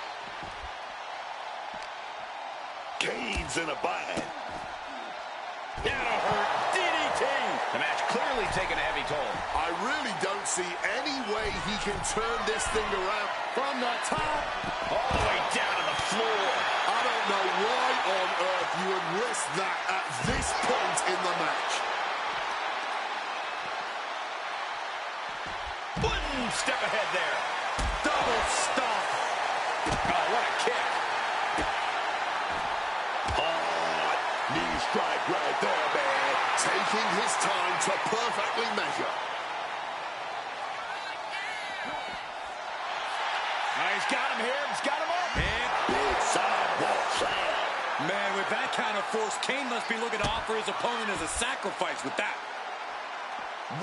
Kane's in a bind. That'll hurt. DDT. The match clearly taking a heavy toll. I really don't see any way he can turn this thing around. From the top, all the way down to the floor. I don't know why on earth you would risk that at this point in the match. One step ahead there. Double stomp. Oh, what a kick. Knee strike right there, man. Taking his time to perfectly measure. He's got him here. He's got him up. And Big sidewalk slam. man, with that kind of force, Kane must be looking to offer his opponent as a sacrifice with that.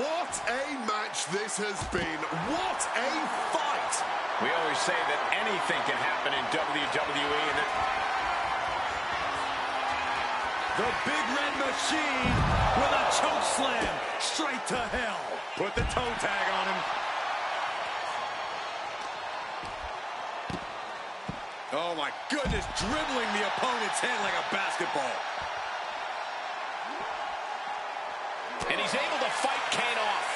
What a match this has been. What a fight. We always say that anything can happen in WWE, and The Big Red Machine with a choke slam straight to hell. Put the toe tag on him. Oh my goodness, dribbling the opponent's head like a basketball. and he's able to fight Kane off.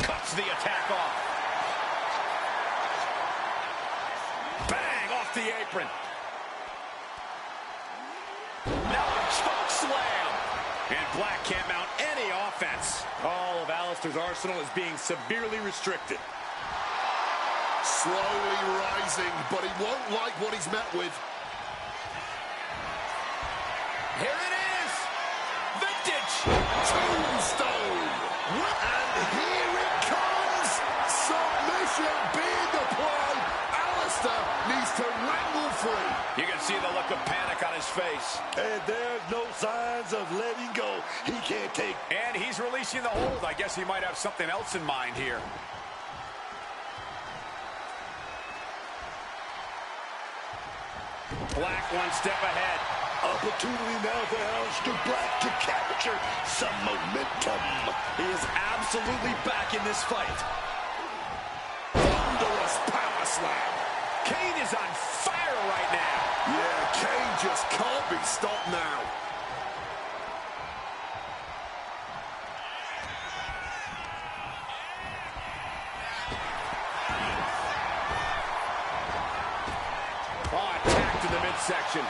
Cuts the attack off. Bang, off the apron. Now a choke slam. And Black can't mount any offense. All of Alistair's arsenal is being severely restricted. Slowly rising, but he won't like what he's met with. Here it is. Vintage. Tombstone. And here it comes. Submission being applied. Alistair needs to wrangle free. You can see the look of panic on his face. And there's no signs of letting go. He can't take. And he's releasing the hold. I guess he might have something else in mind here. Black one step ahead. Opportunity now for Aleister Black to capture some momentum. He is absolutely back in this fight. Thunderous power slam. Kane is on fire right now. Yeah, Kane just can't be stopped now. Attack to the midsection.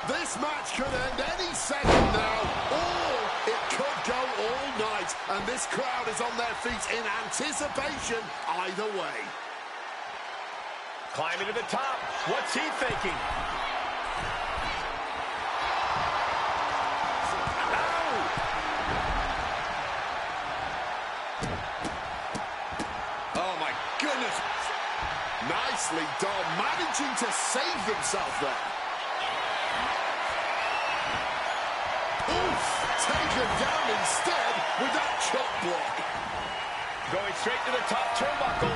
This match could end any second now, or it could go all night, and this crowd is on their feet in anticipation either way. Climbing to the top. What's he thinking? Oh my goodness. Nicely done, managing to save themselves there. Oof, taken down instead with that chop block. Going straight to the top turnbuckle.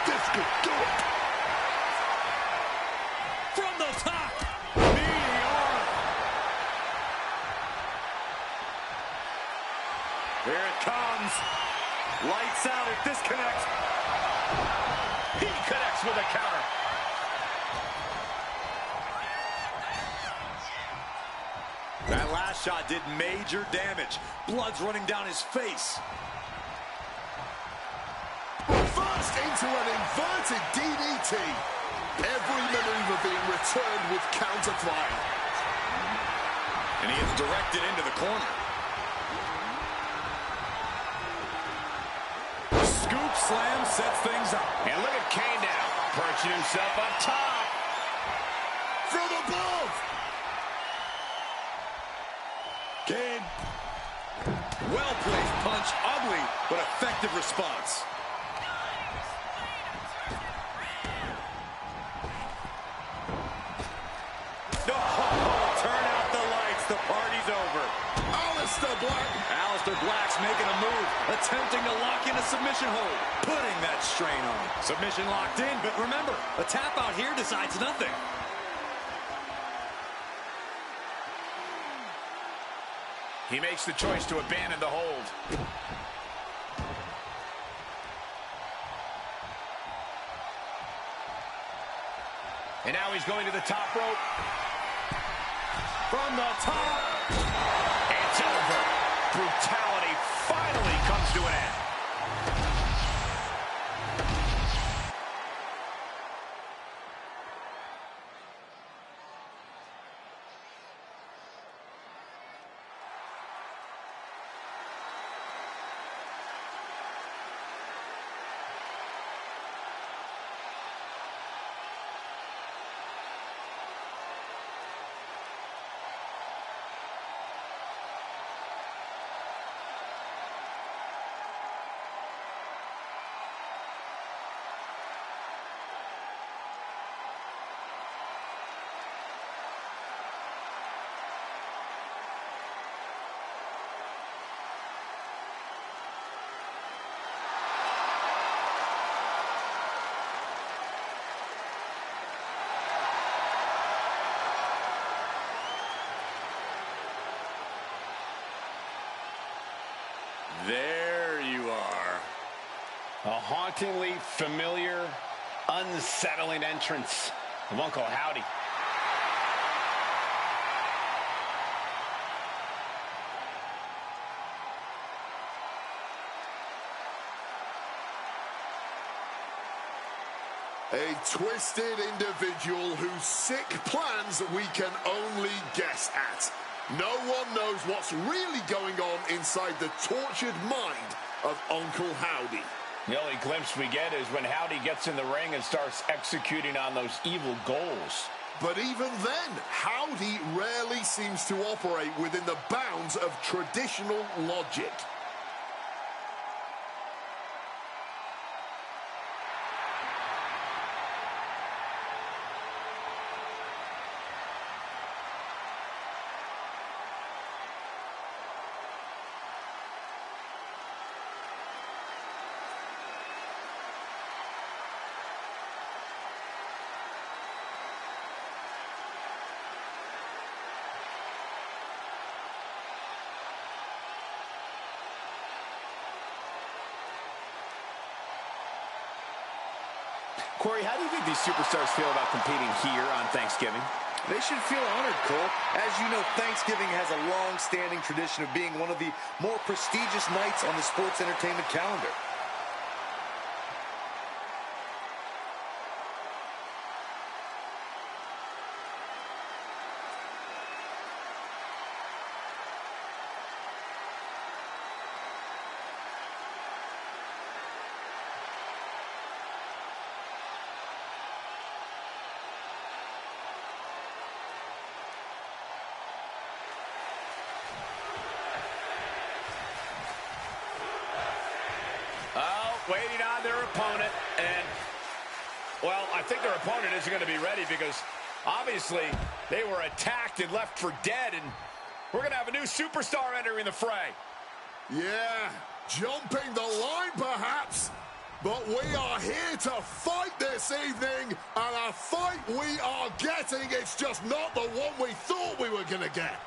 This could do it. From the top. Meteor. Here it comes. Lights out. It disconnects. He connects with a counter. That last shot did major damage. Blood's running down his face. Reversed into an inverted DDT. Every maneuver being returned with counterfire. And he is directed into the corner. Scoop slam sets things up. And look at Kane now, perching himself up top. From above. Kane. Well-placed punch, ugly, but effective response. Oh, turn out the lights. The party's over. Aleister Black. Aleister Black's making a move, attempting to lock in a submission hold, putting that strain on. Submission locked in, but remember, a tap out here decides nothing. He makes the choice to abandon the hold. And now he's going to the top rope. From the top. It's over. Brutality finally comes to an end. There you are. A hauntingly familiar, unsettling entrance of Uncle Howdy. A twisted individual whose sick plans we can only guess at. No one knows what's really going on inside the tortured mind of Uncle Howdy. The only glimpse we get is when Howdy gets in the ring and starts executing on those evil goals. But even then, Howdy rarely seems to operate within the bounds of traditional logic. Corey, how do you think these superstars feel about competing here on Thanksgiving? They should feel honored, Cole. As you know, Thanksgiving has a long-standing tradition of being one of the more prestigious nights on the sports entertainment calendar. Waiting on their opponent, and, well, I think their opponent isn't going to be ready because, obviously, they were attacked and left for dead, and we're going to have a new superstar entering the fray. Yeah, jumping the line, perhaps, but we are here to fight this evening, and a fight we are getting. It's just not the one we thought we were going to get.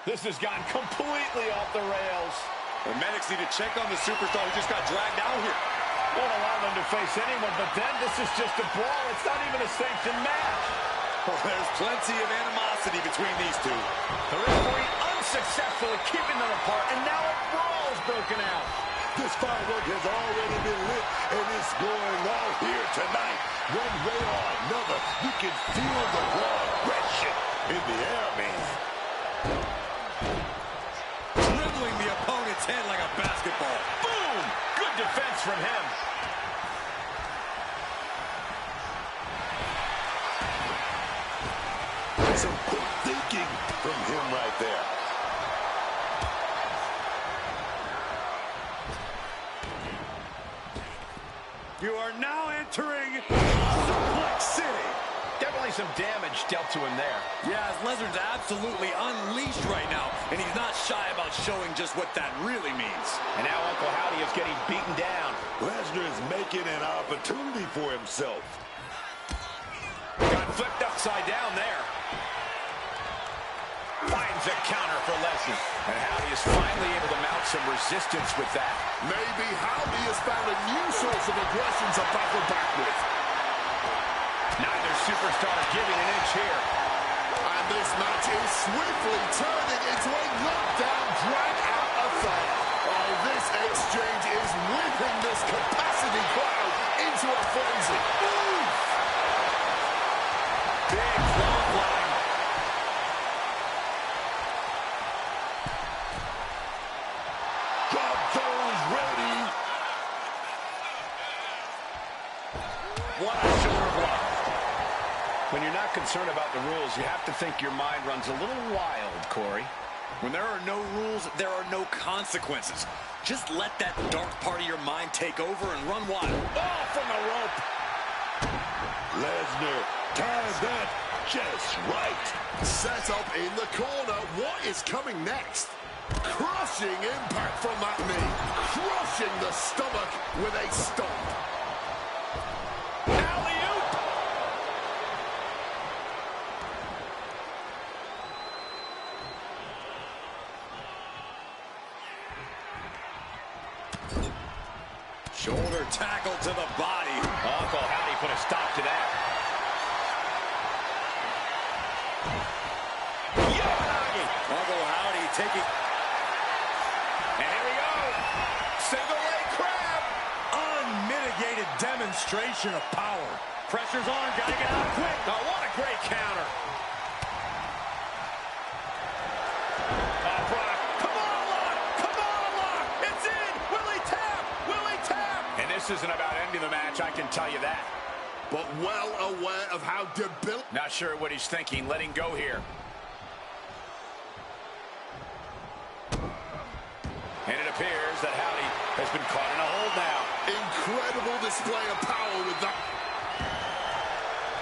This has gone completely off the rails. The medics need to check on the superstar who just got dragged out here. Won't allow them to face anyone, but then this is just a brawl. It's not even a sanctioned match. Well, there's plenty of animosity between these two. The referee unsuccessful at keeping them apart, and now a brawl's broken out. This firework has already been lit, and it's going on here tonight. One way or another, you can feel the raw aggression in the air, man. Dribbling the opponent's head like a basketball. Boom! Good defense from him. Some quick thinking from him right there. You are now entering Suplex City. Devil Certainly some damage dealt to him there. Yeah, Lesnar's absolutely unleashed right now, and he's not shy about showing just what that really means. And now Uncle Howdy is getting beaten down. Lesnar is making an opportunity for himself. Got flipped upside down there. Finds a counter for Lesnar. And Howdy is finally able to mount some resistance with that. Maybe Howdy has found a new source of aggression to battle back with. Neither superstar giving an inch here. And this match is swiftly turning into a knockdown, drag-out affair. Oh, this exchange is whipping this capacity crowd into a frenzy. Ooh! Big clothesline. Drop those ready. What a shoulder block. When you're not concerned about the rules, you have to think your mind runs a little wild, Corey. When there are no rules, there are no consequences. Just let that dark part of your mind take over and run wild. Oh, from the rope. Lesnar timed that just right. Set up in the corner. What is coming next? Crushing impact from that knee. Crushing the stomach with a stomp. Alley-oop. Shoulder tackle to the body. Uncle Howdy put a stop to that. Yamanagi. Uncle Howdy taking... And here we go. Single leg crab. unmitigated demonstration of power. Pressure's on, gotta get out quick. Oh, what a great counter. Brock. Come on, Lock. Come on, Lock. It's in. Will he tap? Will he tap? And this isn't about ending the match, I can tell you that. But well aware of how debilitating. Not sure what he's thinking, letting go here. And it appears that Howdy has been caught in a hold now. Incredible display of power with that.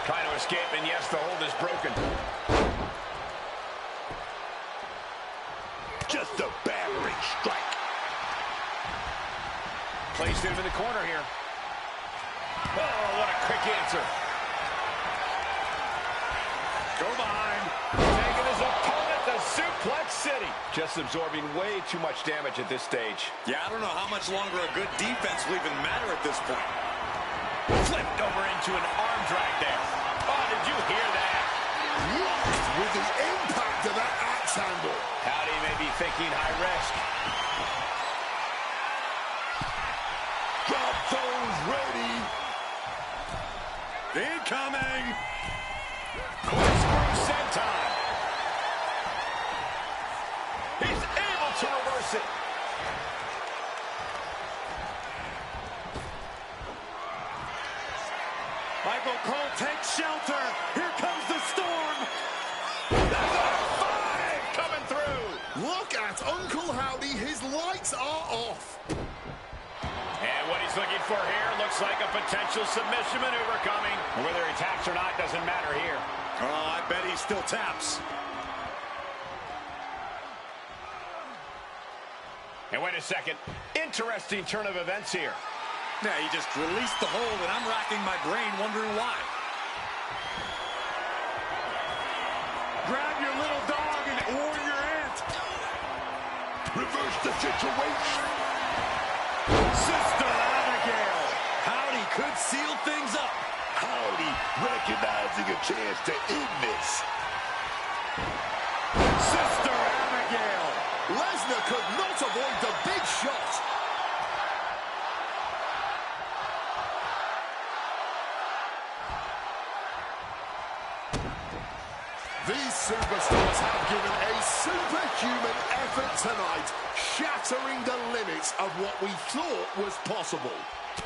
Trying to escape, and yes, the hold is broken. Just a battering strike. Placed him in the corner here. Oh, what a quick answer. Go behind. Taking his opponent to Suplex City. Just absorbing way too much damage at this stage. Yeah, I don't know how much longer a good defense will even matter at this point. Flipped over into an arm drag there. Oh, did you hear that? Locked with the impact of that axe handle. Howdy may be thinking high risk. Drop those ready. Incoming! Corkscrew senton. He's able to reverse it. Michael Cole takes shelter. Here comes the storm. Five coming through. Look at Uncle Howdy. His lights are off. And what he's looking for here looks like a potential submission maneuver coming. Whether he taps or not doesn't matter here. Oh, I bet he still taps. And wait a second. Interesting turn of events here. Yeah, he just released the hold, and I'm racking my brain wondering why. Grab your little dog and warn your aunt. Reverse the situation. Sister Abigail. Howdy could seal things up. Howdy recognizing a chance to end this. Sister Abigail. Lesnar could not avoid the big shot. These superstars have given a superhuman effort tonight, shattering the limits of what we thought was possible.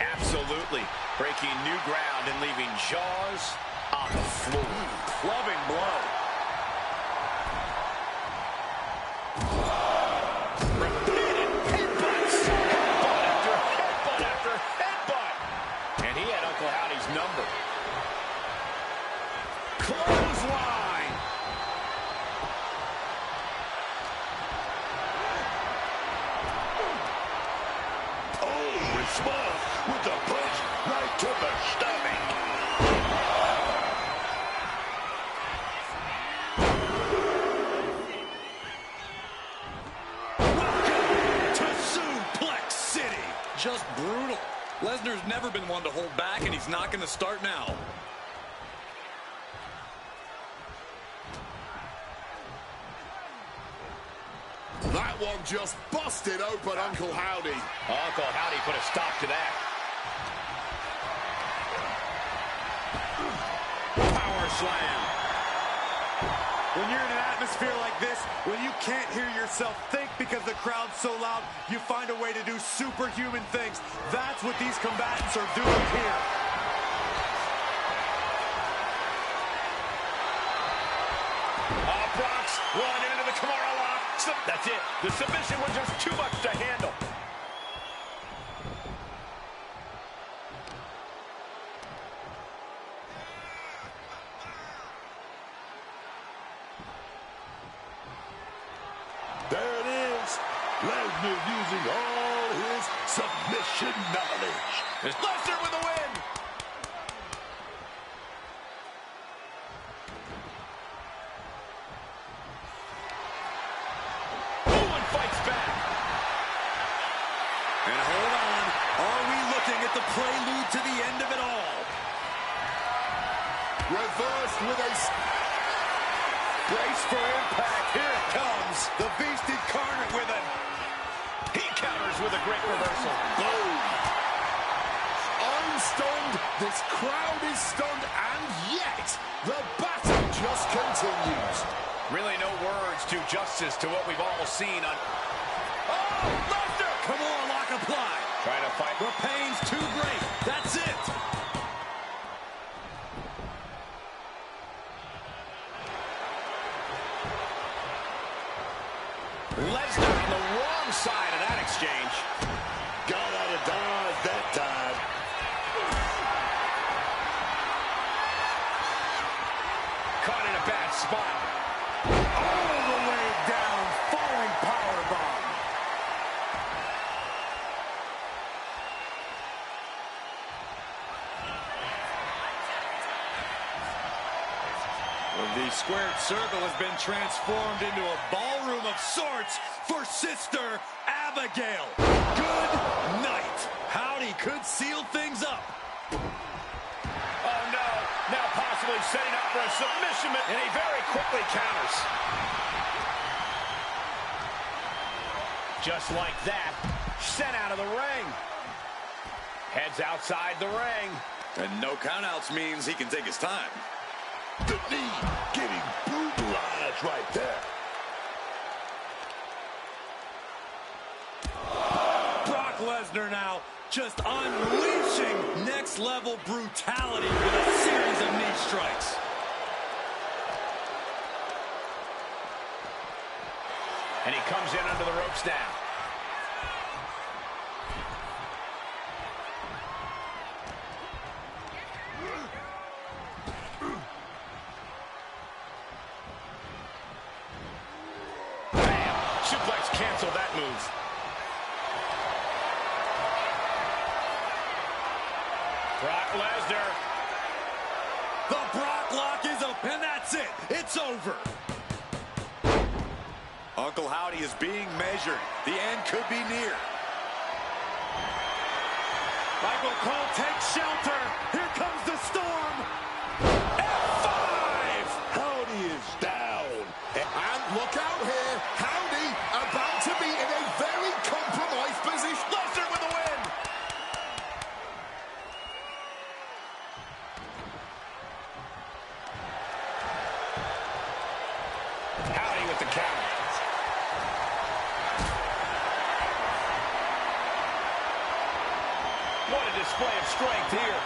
Absolutely. Breaking new ground and leaving jaws on the floor. Clubbing blow. Repeated headbutts. Headbutt after headbutt after headbutt. And he had Uncle Howdy's number. smug with a punch right to the stomach. Welcome to Suplex City. Just brutal. Lesnar's never been one to hold back, and he's not going to start now. That one just busted open Uncle Howdy. Uncle Howdy put a stop to that. Power slam. When you're in an atmosphere like this, when you can't hear yourself think because the crowd's so loud, you find a way to do superhuman things. That's what these combatants are doing here. Brock's one into the Kimura lock. That's it. The submission was just too much to handle. There it is. Lesnar using all his submission knowledge. There's Lesnar with the win. Owen fights back. And hold on. Are we looking at the prelude to the end of it all? Reversed with a... Brace for impact. Here it comes. The Beast incarnate with it. He counters with a great reversal. Boom. I'm stunned. This crowd is stunned. And yet, the battle just continues. Really no words do justice to what we've all seen on... Oh, Lesnar! Kimura lock applied. Trying to fight. The pain's too great. That's it. Lesnar on the wrong side of that exchange. Got out of dodge that time. Caught in a bad spot. All the way down, falling powerbomb. The squared circle has been transformed into a ballroom of sorts for Sister Abigail. Good night. Howdy could seal things up. Oh, no. Now possibly setting up for a submission, and he very quickly counters. Just like that, sent out of the ring. Heads outside the ring. And no countouts means he can take his time. The knee getting brutalized right there. Brock Lesnar now just unleashing next-level brutality with a series of knee strikes. And he comes in under the ropes now. Suplex cancel that move. Brock Lesnar. The Brock lock is up, and that's it. It's over. Uncle Howdy is being measured. The end could be near. Michael Cole takes shelter. Here comes the storm. F5! Howdy is down. And look out here. Howdy about to be in a very compromised position. Lesnar with the win. Howdy with the count. What a display of strength here.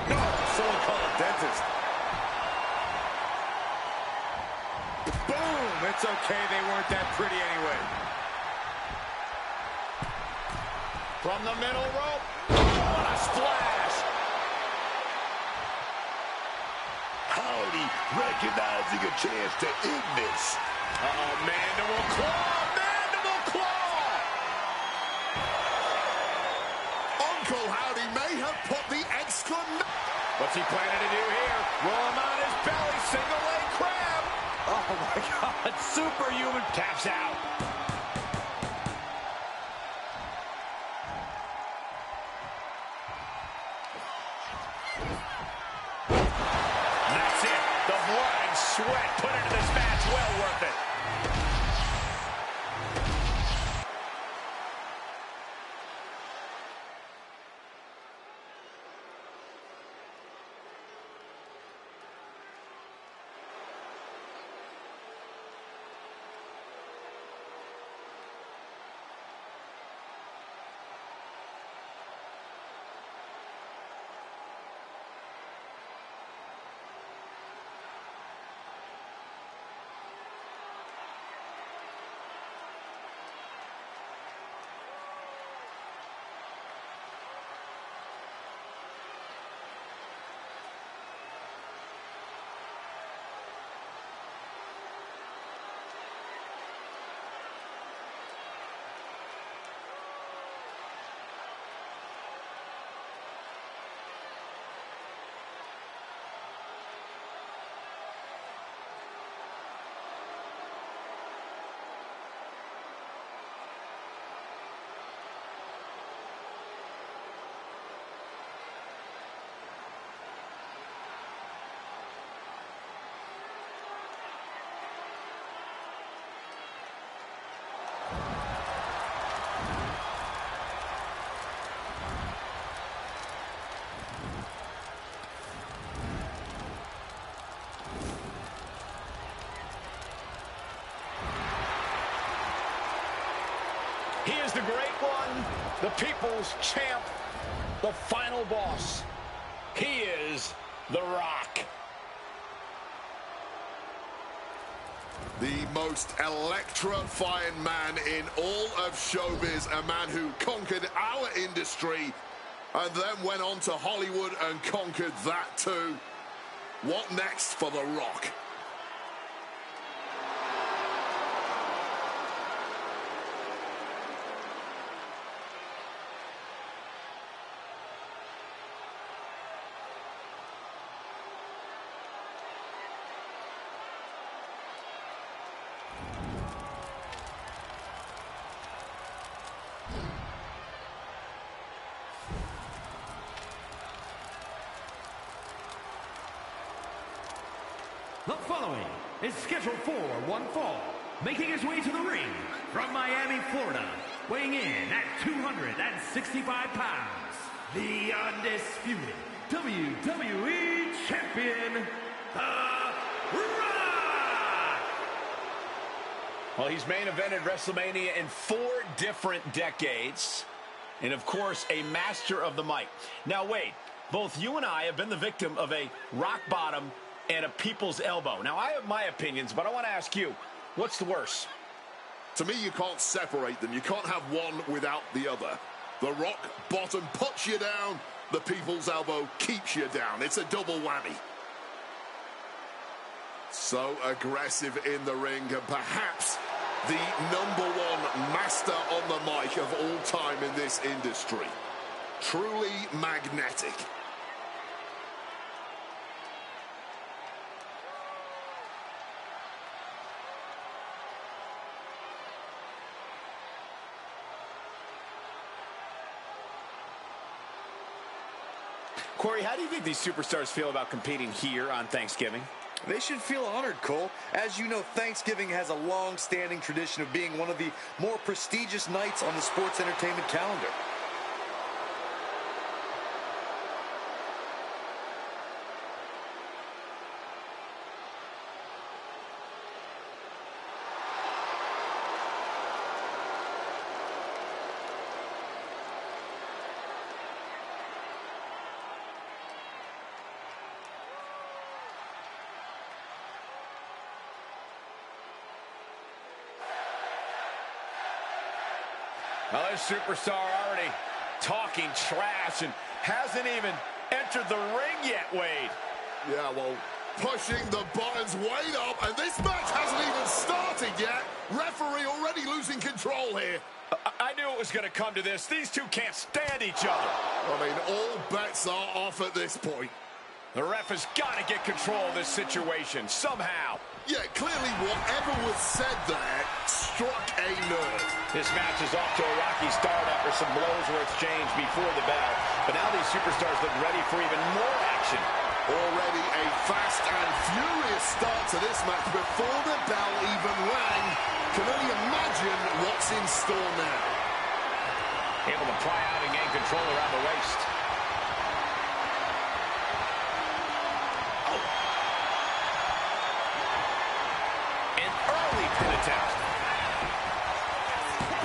No, someone call a dentist. Boom! It's okay, they weren't that pretty anyway. From the middle rope. Oh, what a splash. Howdy recognizing a chance to end this. Uh-oh, mandible claw, mandible claw. What's he planning to do here? Roll him on his belly, single leg crab. Oh my God, superhuman. Taps out. That's it. The blood and sweat put into this match. Well worth it. He is the great one, the people's champ, the final boss. He is The Rock. The most electrifying man in all of showbiz, a man who conquered our industry and then went on to Hollywood and conquered that too. What next for The Rock? The following is scheduled for one fall, making his way to the ring from Miami, Florida, weighing in at 265 pounds, the undisputed WWE Champion, The Rock! Well, he's main evented WrestleMania in 4 different decades, and of course, a master of the mic. Now, Wade, both you and I have been the victim of a rock bottom and a people's elbow. Now, I have my opinions, but I want to ask you, what's the worst? To me, you can't separate them. You can't have one without the other. The rock bottom puts you down. The people's elbow keeps you down. It's a double whammy. So aggressive in the ring, and perhaps the #1 master on the mic of all time in this industry. Truly magnetic. Corey, how do you think these superstars feel about competing here on Thanksgiving? They should feel honored, Cole. As you know, Thanksgiving has a long-standing tradition of being one of the more prestigious nights on the sports entertainment calendar. Well, this superstar already talking trash and hasn't even entered the ring yet, Wade. Yeah, well, pushing the buttons way up, and this match hasn't even started yet. Referee already losing control here. I knew it was going to come to this. These two can't stand each other. I mean, all bets are off at this point. The ref has got to get control of this situation somehow. Yeah, clearly whatever was said there struck a nerve. This match is off to a rocky start after some blows were exchanged before the bell. But now these superstars look ready for even more action. Already a fast and furious start to this match before the bell even rang. Can only imagine what's in store now. Able to pry out and gain control around the waist. Oh. An early pin attempt.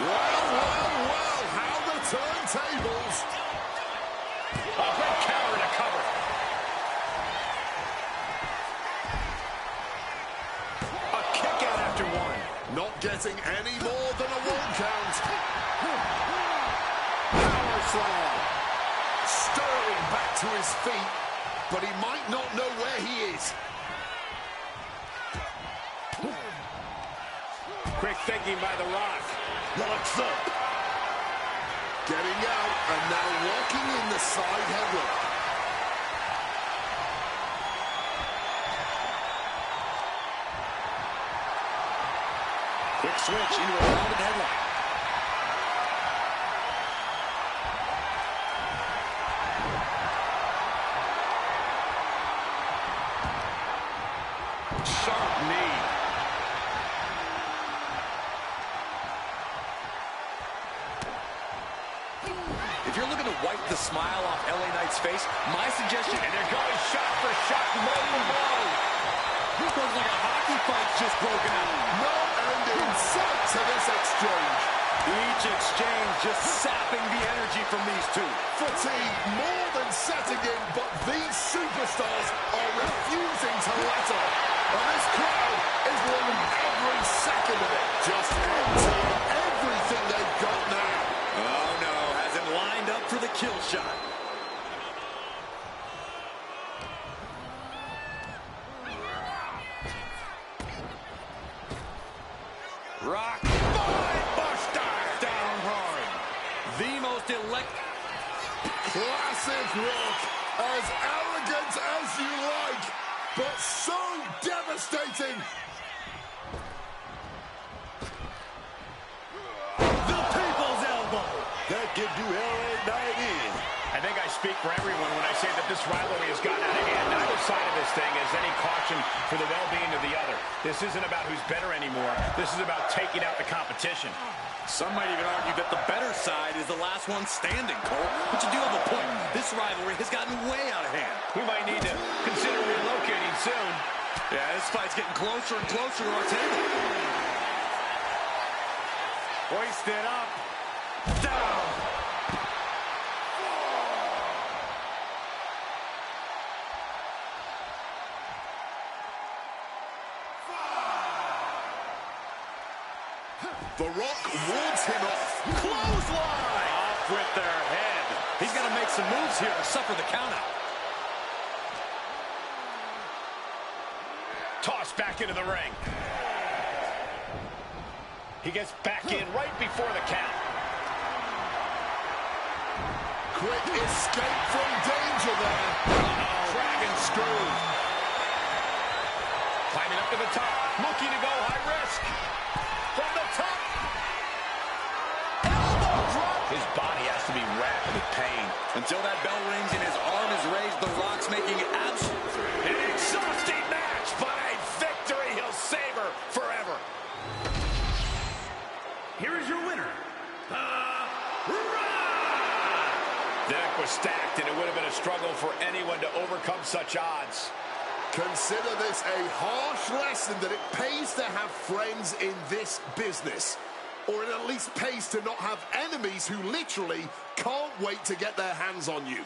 Well, how the turntables. A great counter to cover. A kick out after one. Not getting any more than a 1 count. Power slam. Sterling back to his feet, but he might not know where he is. Quick thinking by The Rock. Locks up. Getting out and now locking in the side headlock. Quick switch into a rounded headlock. Sharp knee. If you're looking to wipe the smile off LA Knight's face, my suggestion... And they're going shot for shot, blow for blow. Looks like a hockey fight's just broken out. No end in sight to this exchange. Each exchange just sapping the energy from these two. Fatigue more than setting in, but these superstars are refusing to let up. And this crowd is loving every second of it. Just empty everything they've got now. Oh no, has it lined up for the kill shot. Rock. Buster. Down hard. The most Classic Rock. As arrogant as you like, but so devastating. The people's elbow. That could do LA Knight in. I think I speak for everyone when I say that this rivalry has gotten out of hand. Neither side of this thing has any caution for the well-being of the other. This isn't about who's better anymore. This is about taking out the competition. Some might even argue that the better side is the last one standing, Cole. But you do have a point. This rivalry has gotten way out of hand. We might need to consider relocating soon. Yeah, this fight's getting closer and closer to our table. Hoisted up. Down. The Rock wards him off. Clothesline! Off with their head. He's got to make some moves here to suffer the countout. Tossed back into the ring. He gets back in right before the count. Quick escape from danger there. Dragon screw. Climbing up to the top. Looking to go high risk. From the top. Elbow drop. His body has to be racked with pain. Until that bell rings and his arm is raised, The Rock's making An exhausting match, but a victory he'll savor forever. Here is your winner, The Rock! The deck was stacked, and it would have been a struggle for anyone to overcome such odds. Consider this a harsh lesson that it pays to have friends in this business. Or it at least pays to not have enemies who literally can't wait to get their hands on you.